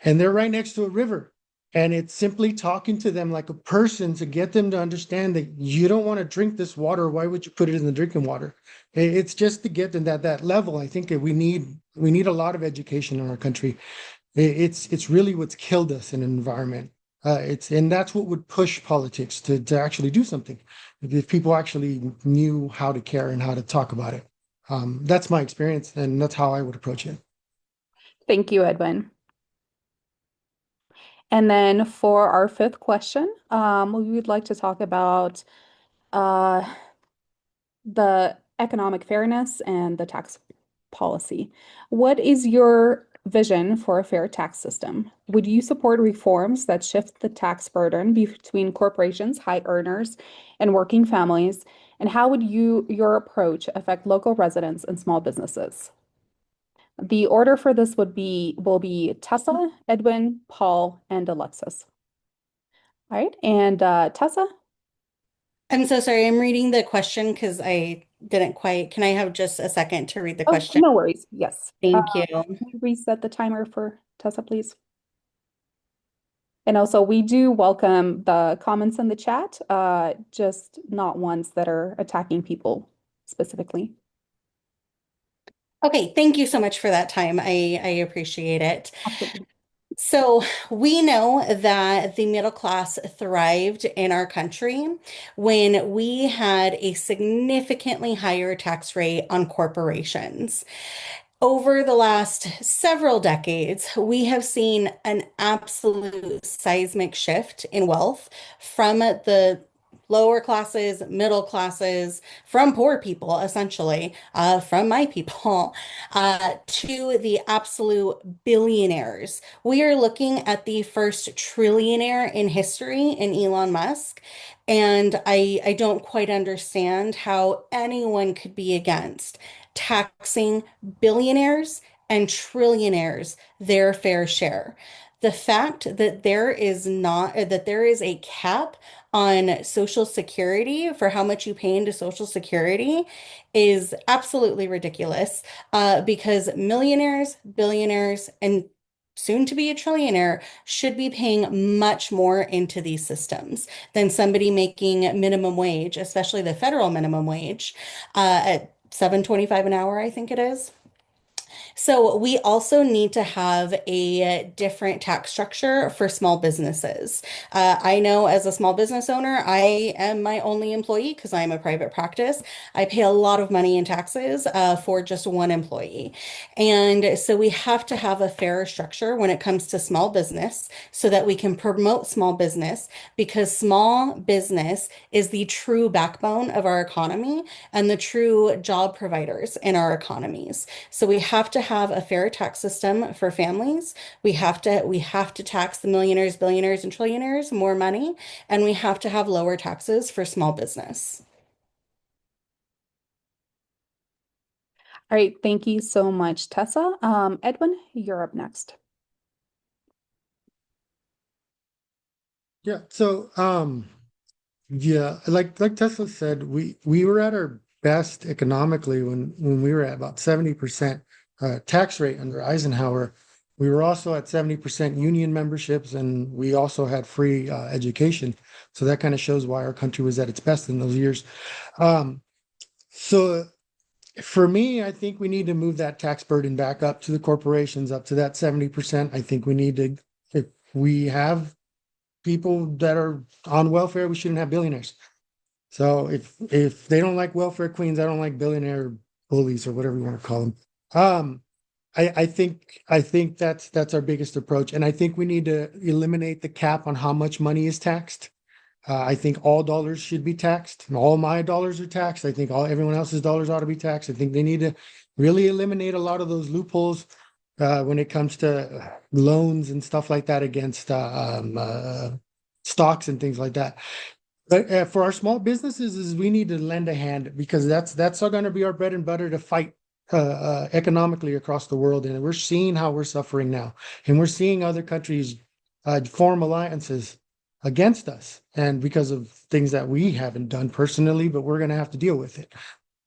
and they're right next to a river. And it's simply talking to them like a person to get them to understand that you don't want to drink this water. Why would you put it in the drinking water? It's just to get them that level. I think that we need a lot of education in our country. It's really what's killed us in an environment. And that's what would push politics to actually do something. If people actually knew how to care and how to talk about it. That's my experience, and that's how I would approach it. Thank you, Edwin. And then for our fifth question, we would like to talk about uh, the economic fairness and the tax policy. What is your vision for a fair tax system? Would you support reforms that shift the tax burden between corporations, high earners, and working families? And how would your approach affect local residents and small businesses? The order for this will be Tessa, Edwin, Paul, and Alexis. All right, and Tessa? I'm so sorry. I'm reading the question because I didn't quite. Can I have just a second to read the Oh, question? no worries. Yes. Thank you. Can you reset the timer for Tessa, please? And also, we do welcome the comments in the chat, just not ones that are attacking people specifically. Okay, thank you so much for that time. I appreciate it. Absolutely. So, we know that the middle class thrived in our country when we had a significantly higher tax rate on corporations. Over the last several decades, we have seen an absolute seismic shift in wealth from the lower classes, middle classes, from poor people, essentially, from my people, to the absolute billionaires. We are looking at the first trillionaire in history in Elon Musk. And I don't quite understand how anyone could be against taxing billionaires and trillionaires their fair share. The fact that there is a cap on Social Security for how much you pay into Social Security is absolutely ridiculous, because millionaires, billionaires, and soon to be a trillionaire should be paying much more into these systems than somebody making minimum wage, especially the federal minimum wage, at 7.25 an hour, I think it is. So we also need to have a different tax structure for small businesses. I know as a small business owner, I am my only employee because I'm a private practice. I pay a lot of money in taxes for just one employee. And so we have to have a fairer structure when it comes to small business so that we can promote small business, because small business is the true backbone of our economy and the true job providers in our economies. So we have to have a fair tax system for families. We have to tax the millionaires, billionaires, and trillionaires more money, and we have to have lower taxes for small business. All right, thank you so much, Tessa. Edwin, you're up next. Yeah. So, yeah, like Tesla said, we were at our best economically when we were at about 70% tax rate under Eisenhower. We were also at 70% union memberships, and we also had free education. So that kind of shows why our country was at its best in those years. Um, so for me, I think we need to move that tax burden back up to the corporations, up to that 70%. I think we need to, if we have people that are on welfare, we shouldn't have billionaires. So if they don't like welfare queens, I don't like billionaire bullies or whatever you want to call them. Um, I think that's our biggest approach, and I think we need to eliminate the cap on how much money is taxed. I think all dollars should be taxed. And all my dollars are taxed. I think all everyone else's dollars ought to be taxed. I think they need to really eliminate a lot of those loopholes when it comes to loans and stuff like that against stocks and things like that. But for our small businesses, is we need to lend a hand because that's going to be our bread and butter to fight economically across the world. And we're seeing how we're suffering now, and we're seeing other countries form alliances against us, and because of things that we haven't done personally, but we're going to have to deal with it.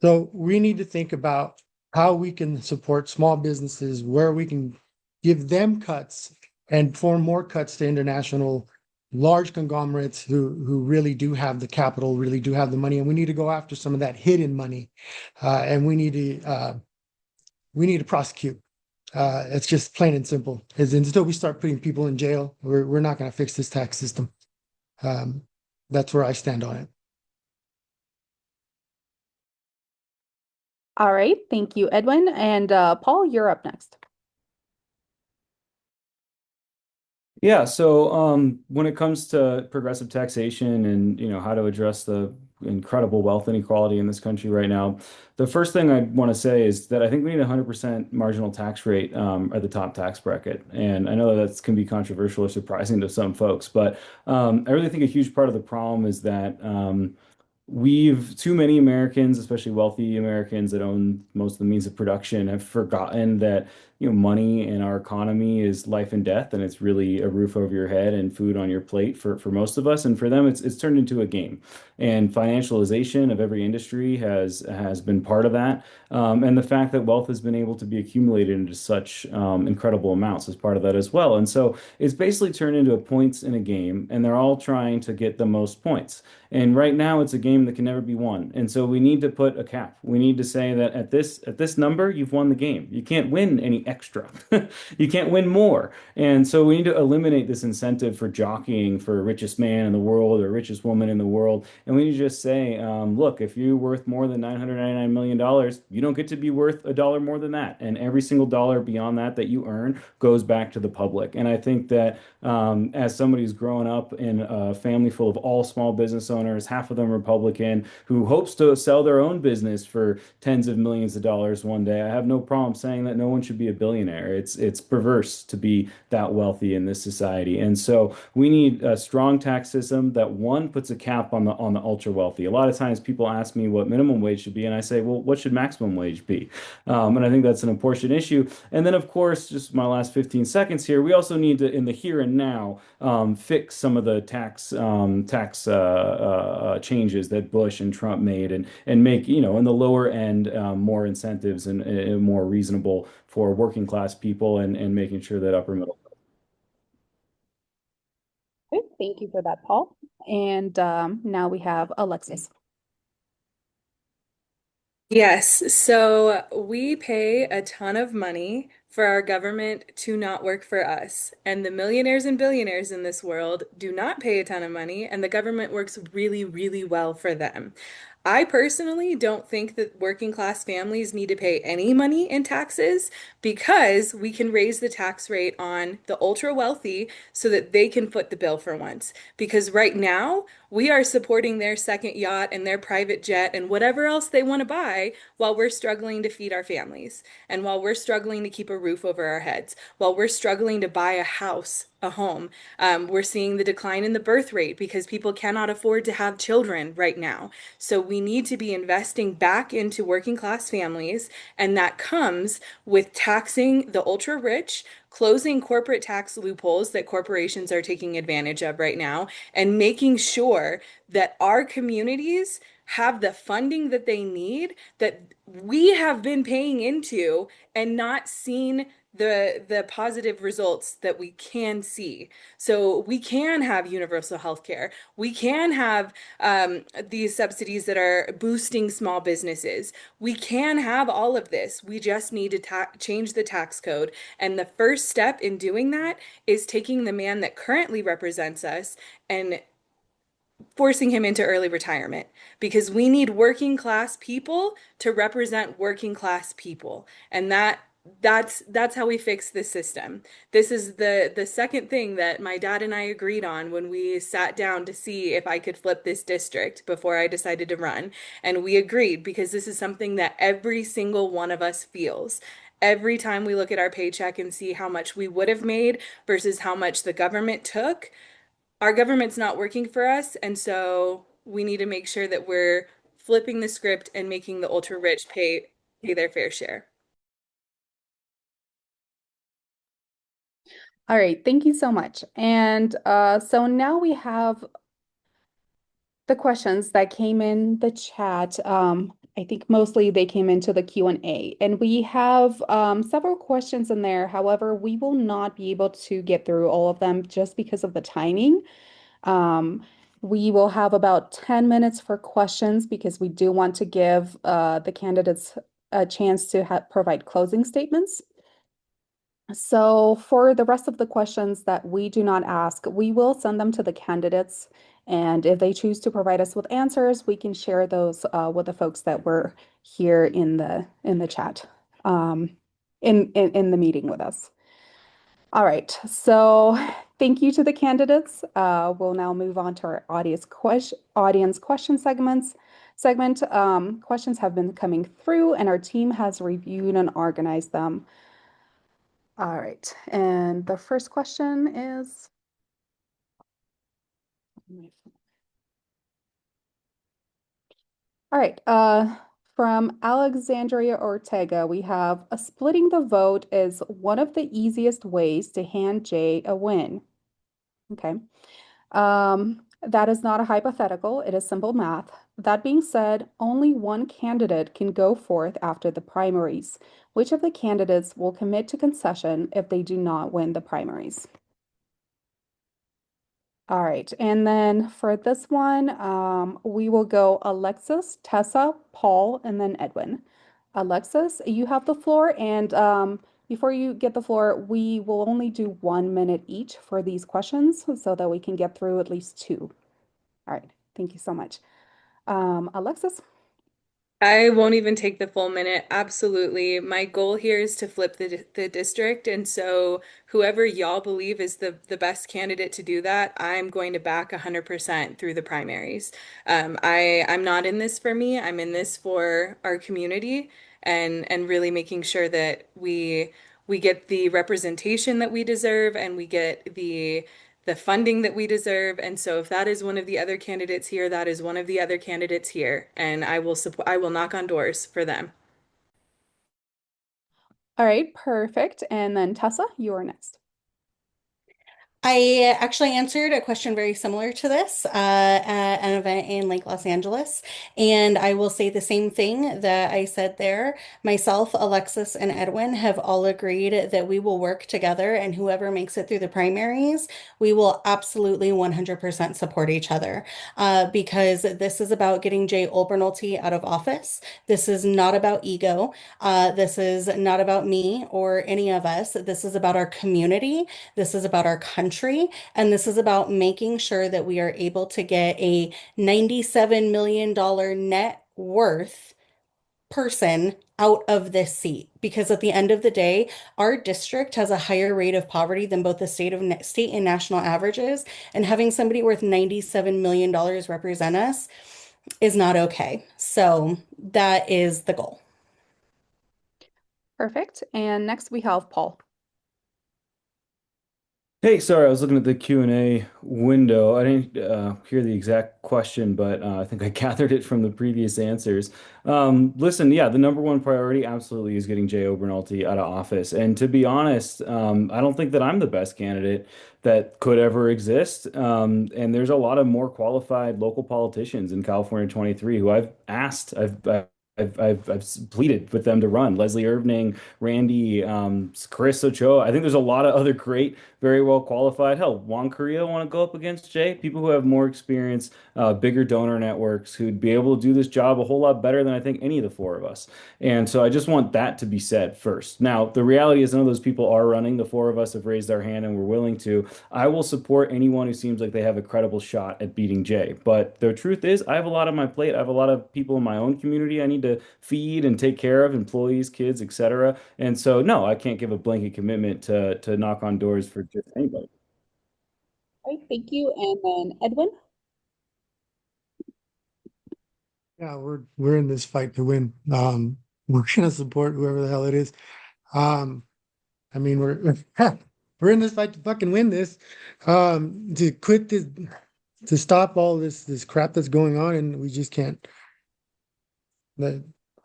So we need to think about how we can support small businesses, where we can give them cuts and form more cuts to international large conglomerates who really do have the capital, really do have the money, and we need to go after some of that hidden money, and we need to prosecute. It's just plain and simple. As until we start putting people in jail, we're not going to fix this tax system. That's where I stand on it. All right, thank you, Edwin. And Paul, you're up next. Yeah, so when it comes to progressive taxation and how to address the incredible wealth inequality in this country right now, the first thing I want to say is that I think we need a 100% marginal tax rate at the top tax bracket. And I know that can be controversial or surprising to some folks, but I really think a huge part of the problem is that we've too many Americans, especially wealthy Americans that own most of the means of production, have forgotten that money in our economy is life and death, and it's really a roof over your head and food on your plate for most of us. And for them, it's turned into a game. And financialization of every industry has been part of that. And the fact that wealth has been able to be accumulated into such incredible amounts is part of that as well. And so it's basically turned into a points in a game, and they're all trying to get the most points. And right now, it's a game that can never be won. And so we need to put a cap. We need to say that at this number, you've won the game. You can't win any extra. You can't win more. And so we need to eliminate this incentive for jockeying for richest man in the world or richest woman in the world. And we need to just say, look, if you're worth more than $999 million, you don't get to be worth a dollar more than that. And every single dollar beyond that you earn goes back to the public. And I think that as somebody who's grown up in a family full of all small business owners, half of them Republican, who hopes to sell their own business for tens of millions of dollars one day, I have no problem saying that no one should be a billionaire. It's perverse to be that wealthy in this society. And so we need a strong tax system that one puts a cap on the ultra wealthy. A lot of times people ask me what minimum wage should be, and I say, well, what should maximum wage be? And I think that's an important issue. And then, of course, just my last 15 seconds here, we also need to, in the here and now, fix some of the tax changes that Bush and Trump made, and make in the lower end more incentives and more reasonable for working class people, and making sure that upper middle. Okay, thank you for that, Paul. And now we have Alexis. Yes, so we pay a ton of money for our government to not work for us. And the millionaires and billionaires in this world do not pay a ton of money, and the government works really, really well for them. I personally don't think that working class families need to pay any money in taxes because we can raise the tax rate on the ultra wealthy so that they can foot the bill for once. Because right now, we are supporting their second yacht and their private jet and whatever else they want to buy while we're struggling to feed our families and while we're struggling to keep a roof over our heads, while we're struggling to buy a house, a home. We're seeing the decline in the birth rate because people cannot afford to have children right now. So we need to be investing back into working class families, and that comes with taxing the ultra rich, closing corporate tax loopholes that corporations are taking advantage of right now, and making sure that our communities have the funding that they need, that we have been paying into and not seen the positive results that we can see. So we can have universal health care. We can have these subsidies that are boosting small businesses. We can have all of this. We just need to change the tax code. And the first step in doing that is taking the man that currently represents us and forcing him into early retirement, because we need working class people to represent working class people. And that's how we fix this system. This is the second thing that my dad and I agreed on when we sat down to see if I could flip this district before I decided to run. And we agreed because this is something that every single one of us feels. Every time we look at our paycheck and see how much we would have made versus how much the government took, our government's not working for us, and so we need to make sure that we're flipping the script and making the ultra rich pay their fair share. All right, thank you so much. And so now we have the questions that came in the chat. I think mostly they came into the Q&A, and we have several questions in there. However, we will not be able to get through all of them just because of the timing. We will have about 10 minutes for questions because we do want to give the candidates a chance to provide closing statements. So for the rest of the questions that we do not ask, we will send them to the candidates. And if they choose to provide us with answers, we can share those with the folks that were here in the chat, in the meeting with us. All right, so thank you to the candidates. We'll now move on to our audience question segment. Questions have been coming through, and our team has reviewed and organized them. All right, and the first question is, all right, from Alexandria Ortega, we have splitting the vote is one of the easiest ways to hand Jay a win. Okay. That is not a hypothetical, it is simple math. That being said, only one candidate can go forth after the primaries. Which of the candidates will commit to concession if they do not win the primaries? All right, and then for this one, we will go Alexis, Tessa, Paul, and then Edwin. Alexis, you have the floor, and before you get the floor, we will only do 1 minute each for these questions so that we can get through at least 2. All right, thank you so much. Alexis? I won't even take the full minute. Absolutely. My goal here is to flip the district. And so whoever y'all believe is the best candidate to do that, I'm going to back 100% through the primaries. I'm not in this for me. I'm in this for our community, and really making sure that we get the representation that we deserve, and we get the funding that we deserve. And so if that is one of the other candidates here, that is one of the other candidates here, and I will knock on doors for them. All right, perfect. And then Tessa, you are next. I actually answered a question very similar to this at an event in Lake Los Angeles. And I will say the same thing that I said there. Myself, Alexis, and Edwin have all agreed that we will work together, and whoever makes it through the primaries, we will absolutely 100% support each other because this is about getting Jay Olbernalty out of office. This is not about ego. This is not about me or any of us. This is about our community. This is about our country. And this is about making sure that we are able to get a $97 million net worth person out of this seat. Because at the end of the day, our district has a higher rate of poverty than both the state and national averages. And having somebody worth $97 million represent us is not okay. So that is the goal. Perfect. And next we have Paul. Hey, sorry, I was looking at the Q&A window. I didn't hear the exact question, but I think I gathered it from the previous answers. Listen, yeah, the number one priority absolutely is getting Jay Obernolte out of office. And to be honest, I don't think that I'm the best candidate that could ever exist. And there's a lot of more qualified local politicians in California 23 who I've asked, I've pleaded with them to run. Leslie Irving, Randy, Chris Ochoa. I think there's a lot of other great, very well qualified. Hell, Juan Carrillo want to go up against Jay. People who have more experience, bigger donor networks, who'd be able to do this job a whole lot better than I think any of the four of us. And so I just want that to be said first. Now, the reality is none of those people are running. The four of us have raised our hand and we're willing to. I will support anyone who seems like they have a credible shot at beating Jay. But the truth is, I have a lot on my plate. I have a lot of people in my own community I need to feed and take care of, employees, kids, etc. And so, no, I can't give a blanket commitment to knock on doors for just anybody. All right, thank you. And then Edwin. Yeah, we're in this fight to win. We're gonna support whoever the hell it is. Um, I mean, we're we're in this fight to fucking win this. To quit this, to stop all this crap that's going on, and we just can't. But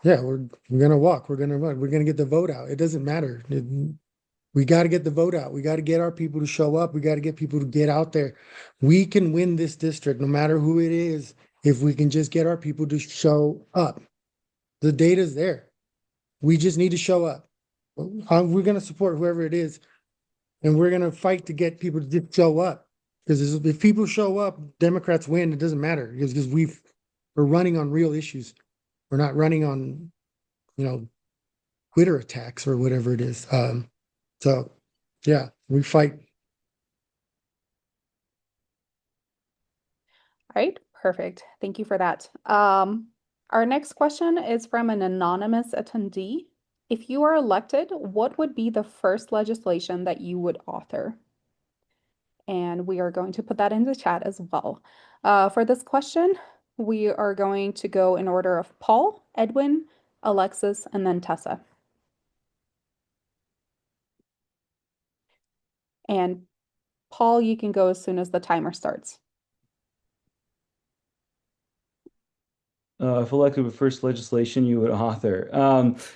yeah, we're gonna walk. We're gonna run. We're gonna get the vote out. It doesn't matter. We got to get the vote out. We got to get our people to show up. We got to get people to get out there. We can win this district, no matter who it is, if we can just get our people to show up. The data's there. We just need to show up. We're going to support whoever it is, and we're going to fight to get people to just show up. Because if people show up, Democrats win. It doesn't matter because we're running on real issues. We're not running on, Twitter attacks or whatever it is. So yeah, we fight. All right, perfect. Thank you for that. Our next question is from an anonymous attendee. If you are elected, what would be the first legislation that you would author? And we are going to put that in the chat as well. For this question, we are going to go in order of Paul, Edwin, Alexis, and then Tessa. And Paul, you can go as soon as the timer starts. If elected with first legislation you would author.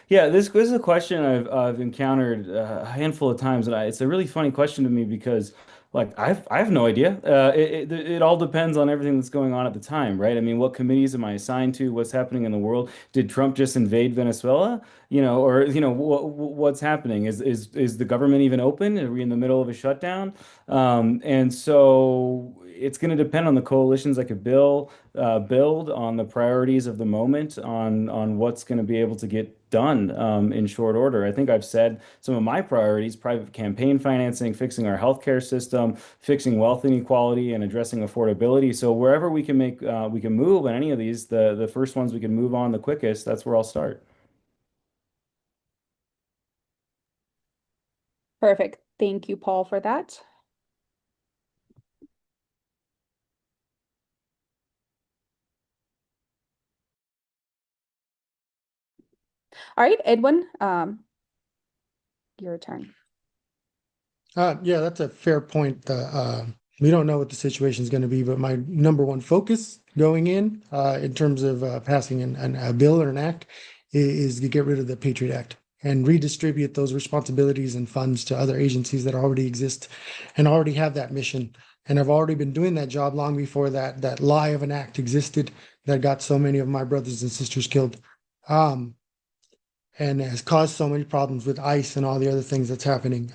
Yeah, this is a question I've encountered a handful of times, and it's a really funny question to me because like I have no idea. It all depends on everything that's going on at the time, right? I mean, what committees am I assigned to? What's happening in the world? Did Trump just invade Venezuela? Or what's happening? Is the government even open? Are we in the middle of a shutdown? And so it's going to depend on the coalitions I could build on the priorities of the moment, on what's going to be able to get done in short order. I think I've said some of my priorities: private campaign financing, fixing our healthcare system, fixing wealth inequality, and addressing affordability. So wherever we can we can move on any of these, the first ones we can move on the quickest, that's where I'll start. Perfect. Thank you, Paul, for that. All right, Edwin, your turn. Yeah, that's a fair point. We don't know what the situation is going to be, but my number one focus going in terms of passing a bill or an act, is to get rid of the Patriot Act and redistribute those responsibilities and funds to other agencies that already exist and already have that mission. And I've already been doing that job long before that lie of an act existed that got so many of my brothers and sisters killed. And has caused so many problems with ICE and all the other things that's happening.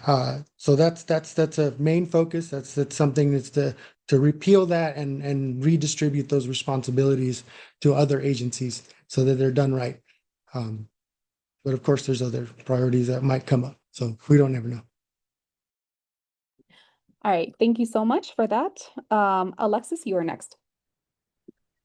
So that's a main focus. That's something that's to repeal that and redistribute those responsibilities to other agencies so that they're done right. But of course, there's other priorities that might come up. So we don't ever know. All right, thank you so much for that. Alexis, you are next.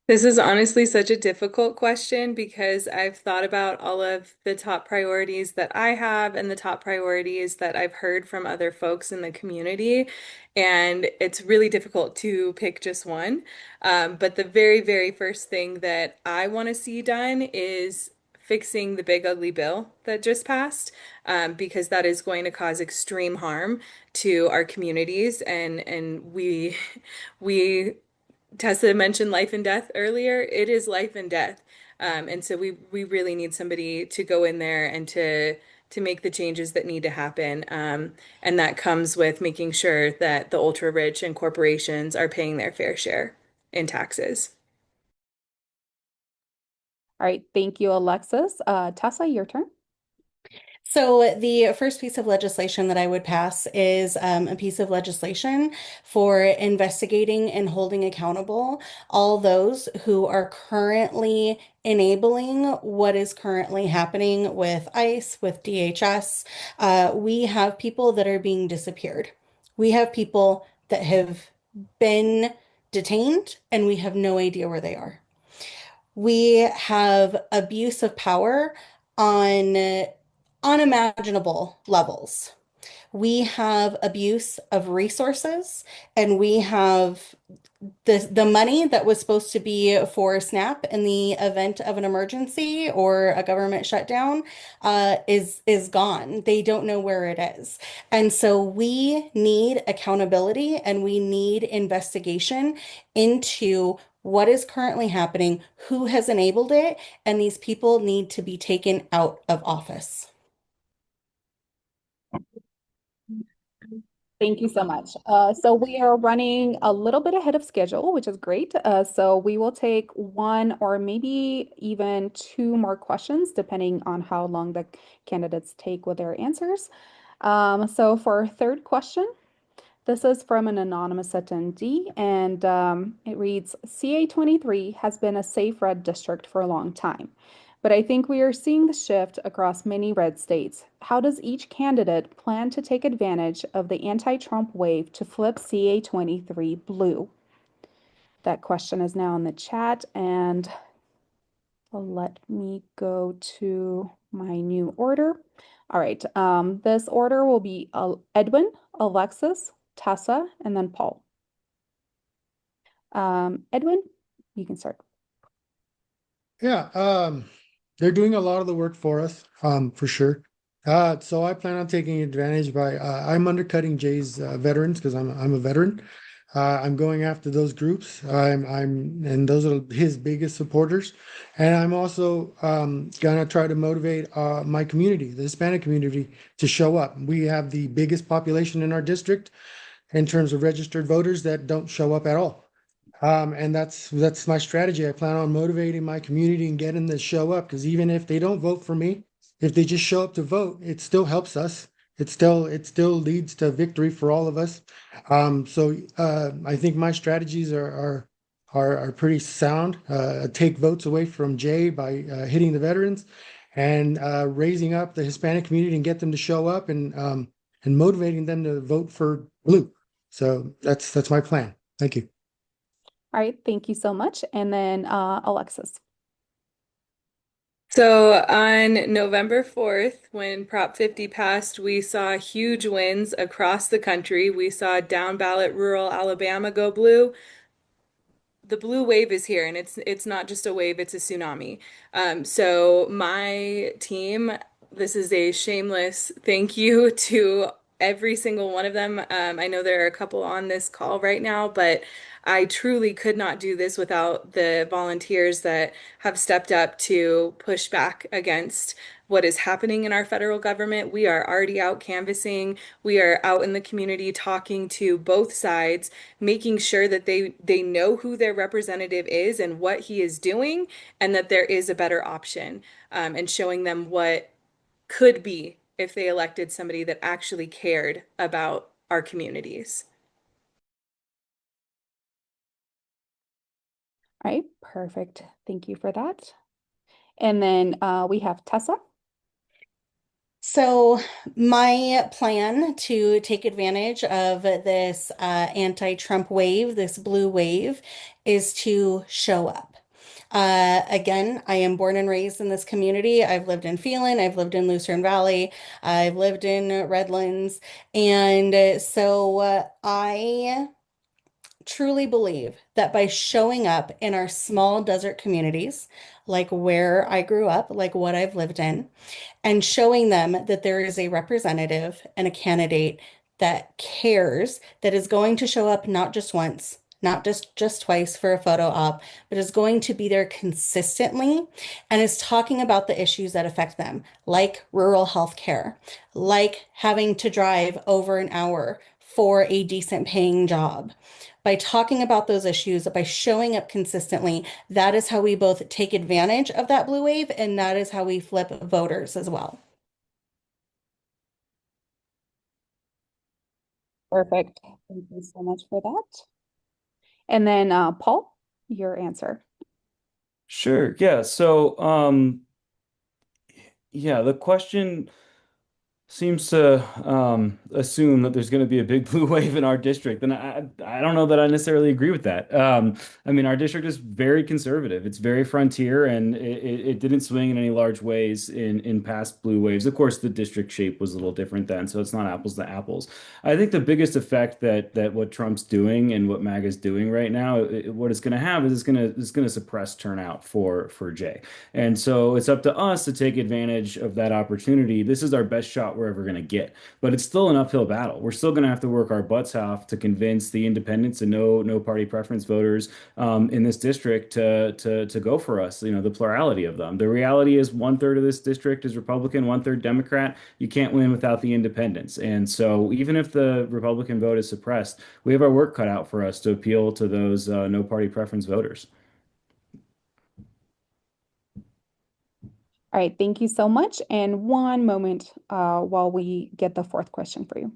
This is honestly such a difficult question because I've thought about all of the top priorities that I have and the top priorities that I've heard from other folks in the community. And it's really difficult to pick just one. But the very, very first thing that I want to see done is fixing the big ugly bill that just passed, because that is going to cause extreme harm to our communities. And we Tessa mentioned life and death earlier. It is life and death. And so we really need somebody to go in there and to make the changes that need to happen. And that comes with making sure that the ultra rich and corporations are paying their fair share in taxes. All right, thank you, Alexis. Tessa, your turn. So the first piece of legislation that I would pass is a piece of legislation for investigating and holding accountable all those who are currently enabling what is currently happening with ICE, with DHS. We have people that are being disappeared. We have people that have been detained and we have no idea where they are. We have abuse of power on unimaginable levels. We have abuse of resources, and we have the money that was supposed to be for SNAP in the event of an emergency or a government shutdown is gone. They don't know where it is. And so we need accountability and we need investigation into what is currently happening, who has enabled it, and these people need to be taken out of office. Thank you so much. So we are running a little bit ahead of schedule, which is great. So we will take one or maybe even two more questions, depending on how long the candidates take with their answers. So for our third question, this is from an anonymous attendee, and it reads, CA-23 has been a safe red district for a long time, but I think we are seeing the shift across many red states. How does each candidate plan to take advantage of the anti-Trump wave to flip CA-23 blue? That question is now in the chat, and let me go to my new order. All right, this order will be Edwin, Alexis, Tessa, and then Paul. Edwin, you can start. Yeah, they're doing a lot of the work for us, for sure. So I plan on taking advantage by I'm undercutting Jay's veterans because I'm a veteran. I'm going after those groups. And those are his biggest supporters. And I'm also gonna try to motivate my community, the Hispanic community, to show up. We have the biggest population in our district in terms of registered voters that don't show up at all. And that's my strategy. I plan on motivating my community and getting them to show up because even if they don't vote for me, if they just show up to vote, it still helps us. It still leads to victory for all of us. So I think my strategies are pretty sound. Take votes away from Jay by hitting the veterans and raising up the Hispanic community and get them to show up and motivating them to vote for blue. So that's my plan. Thank you. All right, thank you so much. And then Alexis. So on November 4th, when Prop 50 passed, we saw huge wins across the country. We saw down ballot rural Alabama go blue. The blue wave is here, and it's not just a wave, it's a tsunami. So my team, this is a shameless thank you to every single one of them. I know there are a couple on this call right now, but I truly could not do this without the volunteers that have stepped up to push back against what is happening in our federal government. We are already out canvassing. We are out in the community talking to both sides, making sure that they know who their representative is and what he is doing, and that there is a better option, and showing them what could be if they elected somebody that actually cared about our communities. All right, perfect. Thank you for that. And then we have Tessa. So, my plan to take advantage of this anti-Trump wave, this blue wave, is to show up. Again, I am born and raised in this community. I've lived in Phelan, I've lived in Lucerne Valley, I've lived in Redlands, and so I truly believe that by showing up in our small desert communities, like where I grew up, like what I've lived in, and showing them that there is a representative and a candidate that cares, that is going to show up not just once, not just twice for a photo op, but is going to be there consistently and is talking about the issues that affect them, like rural health care, like having to drive over an hour for a decent paying job. By talking about those issues, by showing up consistently, that is how we both take advantage of that blue wave, and that is how we flip voters as well. Perfect. Thank you so much for that. And then Paul, your answer. Sure. Yeah. So, yeah, the question seems to assume that there's going to be a big blue wave in our district, and I don't know that I necessarily agree with that. I mean, our district is very conservative. It's very frontier, and it didn't swing in any large ways in past blue waves. Of course, the district shape was a little different then, so it's not apples to apples. I think the biggest effect that what Trump's doing and what MAGA is doing right now, what it's going to have is it's going to suppress turnout for Jay. And so it's up to us to take advantage of that opportunity. This is our best shot we're ever going to get, but it's still an uphill battle. We're still going to have to work our butts off to convince the independents and no party preference voters in this district to go for us. You know, the plurality of them. The reality is 1/3 of this district is Republican, 1/3 Democrat. You can't win without the independents. And so even if the Republican vote is suppressed, we have our work cut out for us to appeal to those no party preference voters. All right, thank you so much. And one moment while we get the fourth question for you.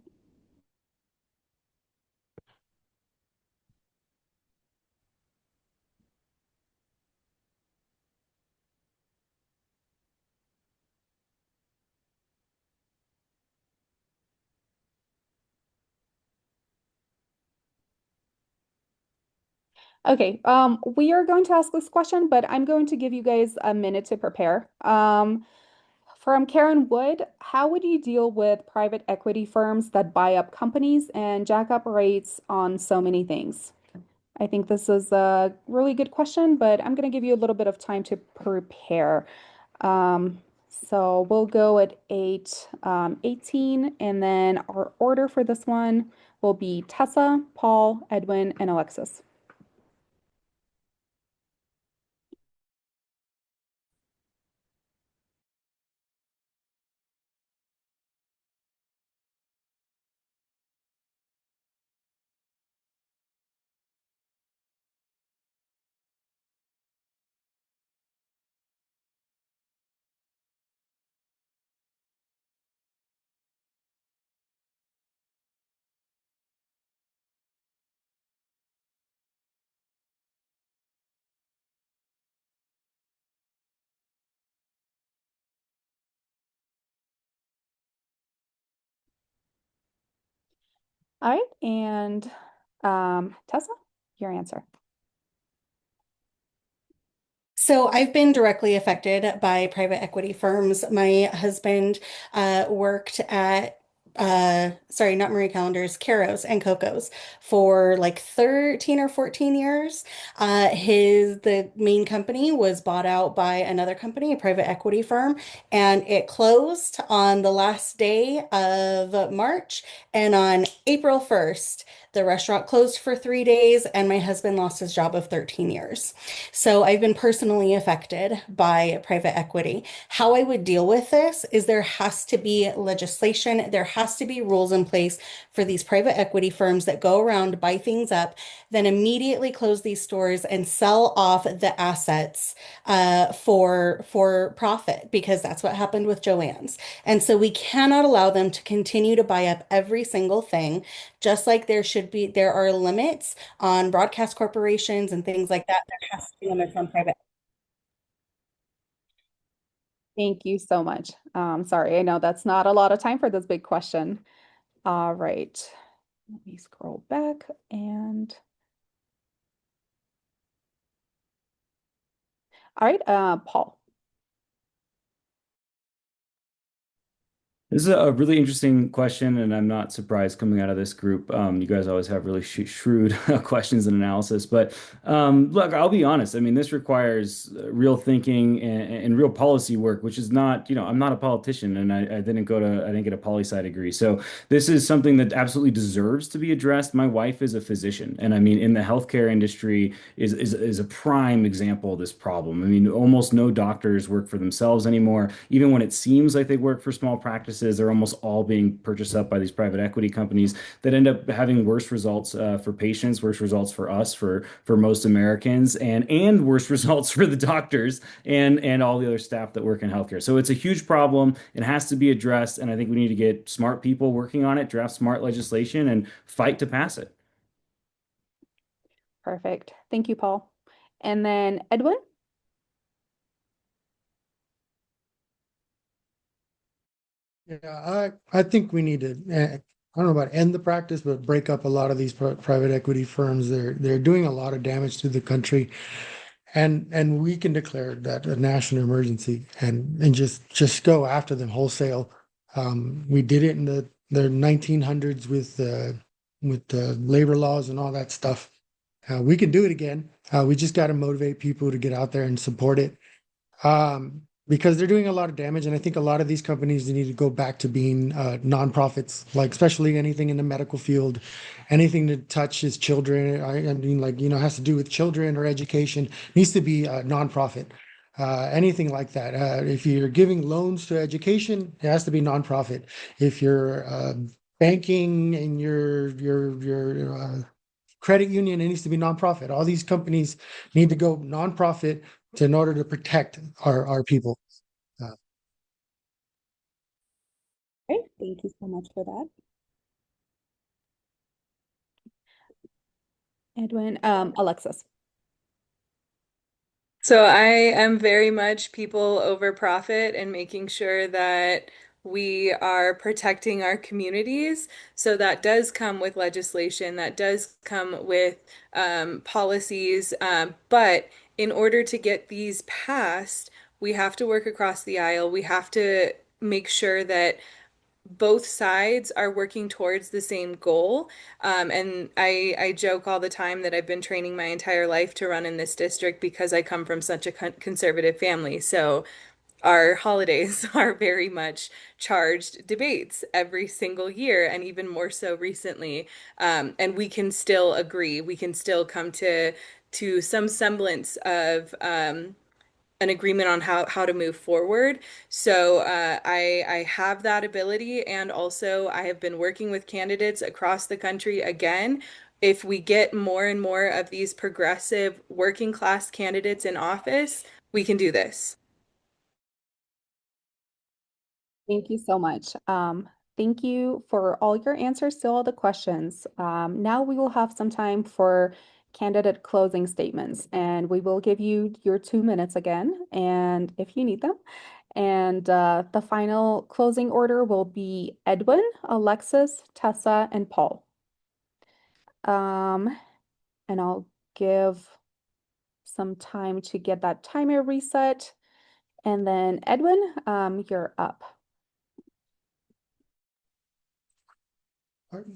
Okay, we are going to ask this question, but I'm going to give you guys a minute to prepare. From Karen Wood, how would you deal with private equity firms that buy up companies and jack up rates on so many things? I think this is a really good question, but I'm going to give you a little bit of time to prepare. So we'll go at 8:18, and then our order for this one will be Tessa, Paul, Edwin, and Alexis. All right, and Tessa, your answer. So I've been directly affected by private equity firms. My husband worked at sorry, not Marie Callender's, Caro's and Coco's for like 13 or 14 years. The main company was bought out by another company, a private equity firm, and it closed on the last day of March. And on April 1st, the restaurant closed for 3 days, and my husband lost his job of 13 years. So I've been personally affected by private equity. How I would deal with this is there has to be legislation, there has to be rules in place for these private equity firms that go around, buy things up, then immediately close these stores and sell off the assets for profit, because that's what happened with Joann's. And so we cannot allow them to continue to buy up every single thing, just like there are limits on broadcast corporations and things like that. There has to be limits on private. Thank you so much. Sorry, I know that's not a lot of time for this big question. All right, let me scroll back and all right, Paul. This is a really interesting question, and I'm not surprised coming out of this group. You guys always have really shrewd questions and analysis. But look, I'll be honest. I mean, this requires real thinking and real policy work, which is not, I'm not a politician, and I didn't get a poli sci degree. So this is something that absolutely deserves to be addressed. My wife is a physician, and I mean, in the healthcare industry is a prime example of this problem. I mean, almost no doctors work for themselves anymore. Even when it seems like they work for small practices, they're almost all being purchased up by these private equity companies that end up having worse results for patients, worse results for us, for most Americans, and worse results for the doctors and all the other staff that work in healthcare. So it's a huge problem. It has to be addressed, and I think we need to get smart people working on it, draft smart legislation, and fight to pass it. Perfect. Thank you, Paul. And then Edwin? Yeah, I think we need to, I don't know about end the practice, but break up a lot of these private equity firms. They're doing a lot of damage to the country, and we can declare that a national emergency and just go after them wholesale. We did it in the 1900s with labor laws and all that stuff. We can do it again. We just got to motivate people to get out there and support it. Because they're doing a lot of damage, and I think a lot of these companies need to go back to being nonprofits, like especially anything in the medical field, anything that touches children. I mean, like, has to do with children or education needs to be a nonprofit. Anything like that. If you're giving loans to education, it has to be nonprofit. If you're banking and your credit union, it needs to be nonprofit. All these companies need to go nonprofit in order to protect our people. Great. Thank you so much for that. Edwin, Alexis. So I am very much people over profit and making sure that we are protecting our communities. So that does come with legislation, that does come with policies. But in order to get these passed, we have to work across the aisle. We have to make sure that both sides are working towards the same goal. And I joke all the time that I've been training my entire life to run in this district because I come from such a conservative family. So our holidays are very much charged debates every single year, and even more so recently. And we can still agree. We can still come to some semblance of an agreement on how to move forward. So I have that ability, and also I have been working with candidates across the country again. If we get more and more of these progressive working class candidates in office, we can do this. Thank you so much. Thank you for all your answers to all the questions. Now we will have some time for candidate closing statements, and we will give you your 2 minutes again, and if you need them. And the final closing order will be Edwin, Alexis, Tessa, and Paul. And I'll give some time to get that timer reset. And then Edwin, you're up.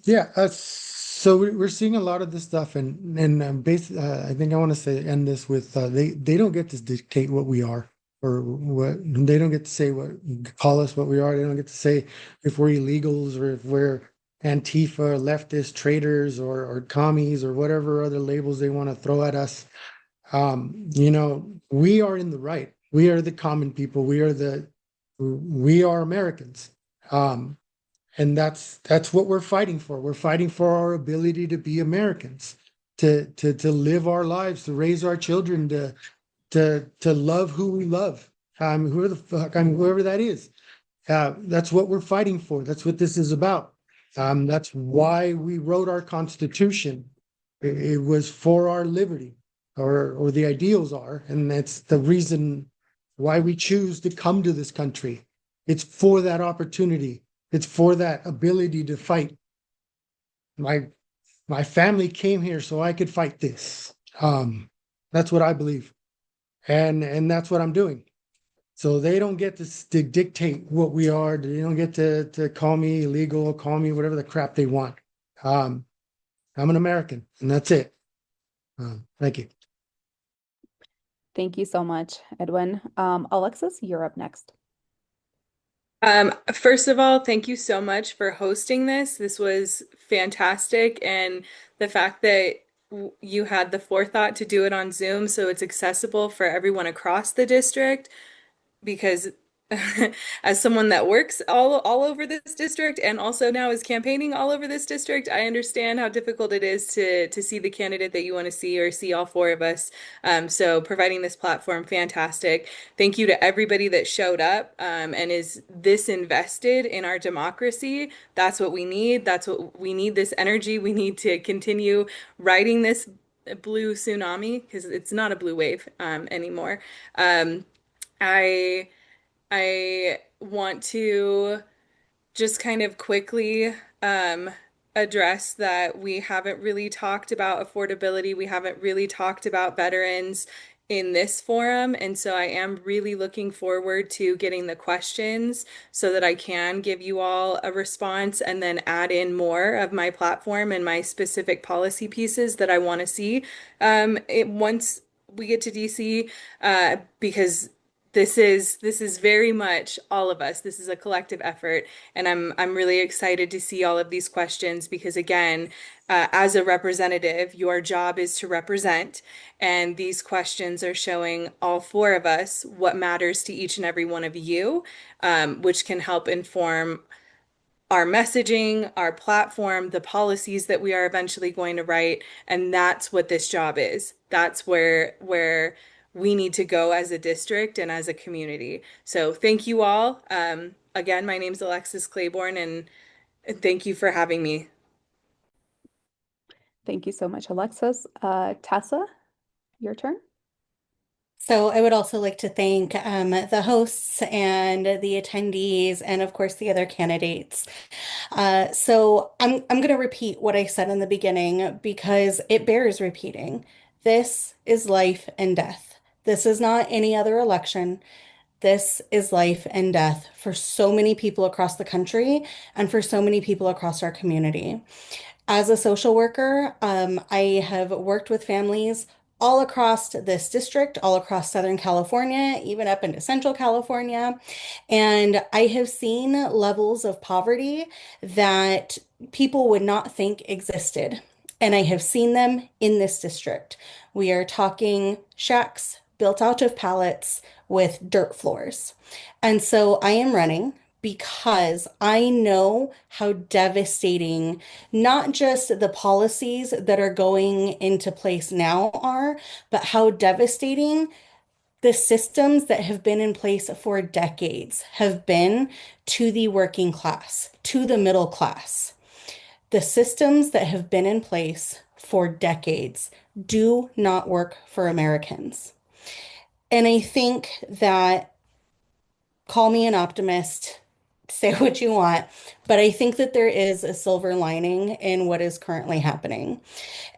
Yeah, so we're seeing a lot of this stuff, and basically, I think I want to say end this with they don't get to dictate what we are, or what they don't get to say what call us what we are. They don't get to say if we're illegals or if we're Antifa, leftist, traitors, or commies, or whatever other labels they want to throw at us. We are in the right. We are the common people. We are Americans. And that's what we're fighting for. We're fighting for our ability to be Americans, to live our lives, to raise our children, to love who we love, whoever that is. That's what we're fighting for. That's what this is about. That's why we wrote our Constitution. It was for our liberty, or the ideals are, and that's the reason why we choose to come to this country. It's for that opportunity. It's for that ability to fight. My family came here so I could fight this. That's what I believe, and that's what I'm doing. So they don't get to dictate what we are. They don't get to call me illegal, call me whatever the crap they want. I'm an American, and that's it. Thank you. Thank you so much, Edwin. Alexis, you're up next. First of all, thank you so much for hosting this. This was fantastic, and the fact that you had the forethought to do it on Zoom so it's accessible for everyone across the district because as someone that works all over this district and also now is campaigning all over this district, I understand how difficult it is to see the candidate that you want to see or see all four of us. So providing this platform, fantastic. Thank you to everybody that showed up and is this invested in our democracy. That's what we need. That's what we need, this energy. We need to continue riding this blue tsunami because it's not a blue wave anymore. I I want to just kind of quickly address that we haven't really talked about affordability. We haven't really talked about veterans in this forum. And so I am really looking forward to getting the questions so that I can give you all a response and then add in more of my platform and my specific policy pieces that I want to see once we get to DC, because this is very much all of us. This is a collective effort, and I'm really excited to see all of these questions because again, as a representative, your job is to represent, and these questions are showing all four of us what matters to each and every one of you, which can help inform our messaging, our platform, the policies that we are eventually going to write, and that's what this job is. That's where we need to go as a district and as a community. So thank you all. Again, my name's Alexis Claiborne, and thank you for having me. Thank you so much, Alexis. Tessa, your turn. So I would also like to thank the hosts and the attendees, and of course the other candidates. So I'm going to repeat what I said in the beginning because it bears repeating. This is life and death. This is not any other election. This is life and death for so many people across the country and for so many people across our community. As a social worker, I have worked with families all across this district, all across Southern California, even up into Central California. And I have seen levels of poverty that people would not think existed. And I have seen them in this district. We are talking shacks built out of pallets with dirt floors. And so I am running because I know how devastating not just the policies that are going into place now are, but how devastating the systems that have been in place for decades have been to the working class, to the middle class. The systems that have been in place for decades do not work for Americans. And I think that, call me an optimist, say what you want, but I think that there is a silver lining in what is currently happening.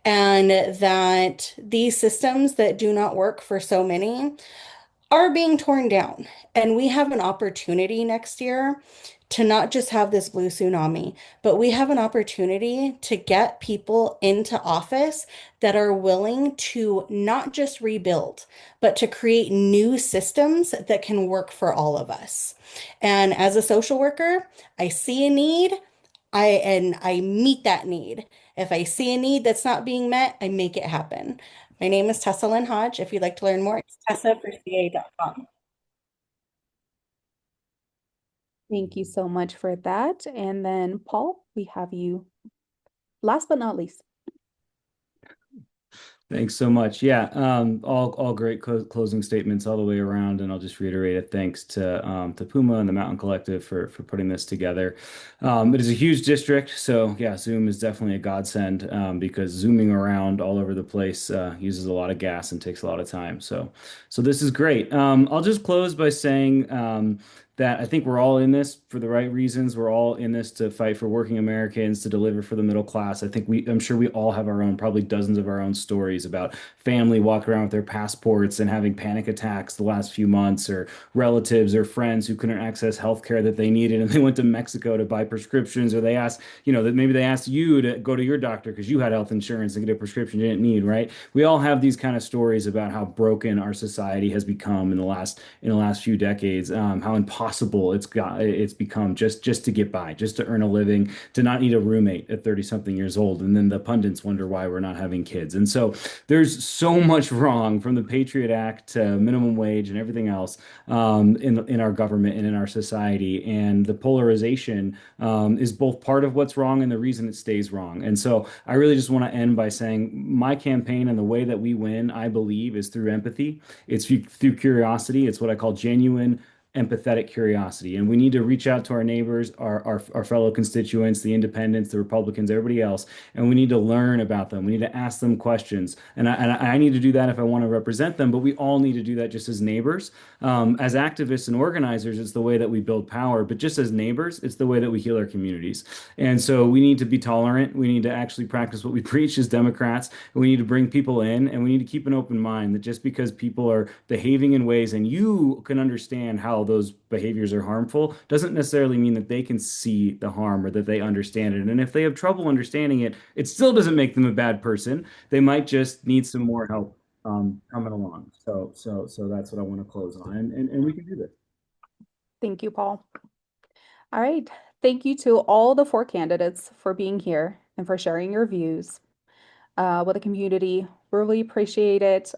And that these systems that do not work for so many are being torn down. And we have an opportunity next year to not just have this blue tsunami, but we have an opportunity to get people into office that are willing to not just rebuild, but to create new systems that can work for all of us. And as a social worker, I see a need, I meet that need. If I see a need that's not being met, I make it happen. My name is Tessa Lynn Hodge. If you'd like to learn more, it's tessa4ca.com. Thank you so much for that. And then, Paul, we have you last but not least. Thanks so much. Yeah, all great closing statements all the way around, and I'll just reiterate a thanks to Puma and the Mountain Collective for putting this together. It is a huge district, so yeah, Zoom is definitely a godsend because zooming around all over the place uses a lot of gas and takes a lot of time. So this is great. I'll just close by saying that I think we're all in this for the right reasons. We're all in this to fight for working Americans, to deliver for the middle class. I'm sure we all have our own, probably dozens of our own stories about family walking around with their passports and having panic attacks the last few months, or relatives or friends who couldn't access health care that they needed and they went to Mexico to buy prescriptions, or they asked, that maybe they asked you to go to your doctor because you had health insurance and get a prescription you didn't need, right? We all have these kind of stories about how broken our society has become in the last few decades, how impossible it's become just to get by, just to earn a living, to not need a roommate at 30 something years old. And then the pundits wonder why we're not having kids. And so there's so much wrong, from the Patriot Act to minimum wage and everything else, in our government and in our society. And the polarization is both part of what's wrong and the reason it stays wrong. And so I really just want to end by saying my campaign and the way that we win, I believe, is through empathy. It's through curiosity. It's what I call genuine, empathetic curiosity. And we need to reach out to our neighbors, our fellow constituents, the independents, the Republicans, everybody else, and we need to learn about them. We need to ask them questions. And I need to do that if I want to represent them, but we all need to do that just as neighbors. As activists and organizers, it's the way that we build power, but just as neighbors, it's the way that we heal our communities. And so we need to be tolerant. We need to actually practice what we preach as Democrats. We need to bring people in, and we need to keep an open mind that just because people are behaving in ways and you can understand how those behaviors are harmful doesn't necessarily mean that they can see the harm or that they understand it. And if they have trouble understanding it, it still doesn't make them a bad person. They might just need some more help coming along. So that's what I want to close on, and we can do this. Thank you, Paul. All right. Thank you to all the 4 candidates for being here and for sharing your views with the community. Really appreciate it.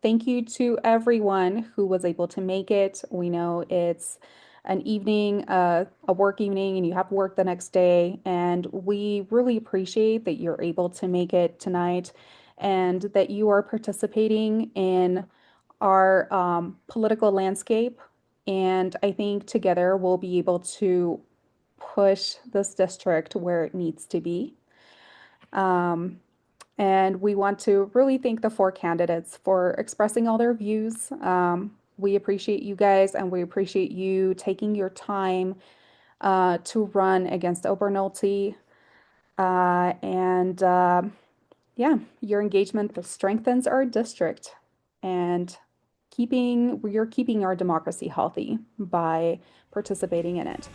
Thank you to everyone who was able to make it. We know it's an evening, a work evening, and you have work the next day. And we really appreciate that you're able to make it tonight and that you are participating in our political landscape. And I think together we'll be able to push this district where it needs to be. And we want to really thank the 4 candidates for expressing all their views. We appreciate you guys, and we appreciate you taking your time to run against Obernolte. Yeah, your engagement strengthens our district, and you're keeping our democracy healthy by participating in it.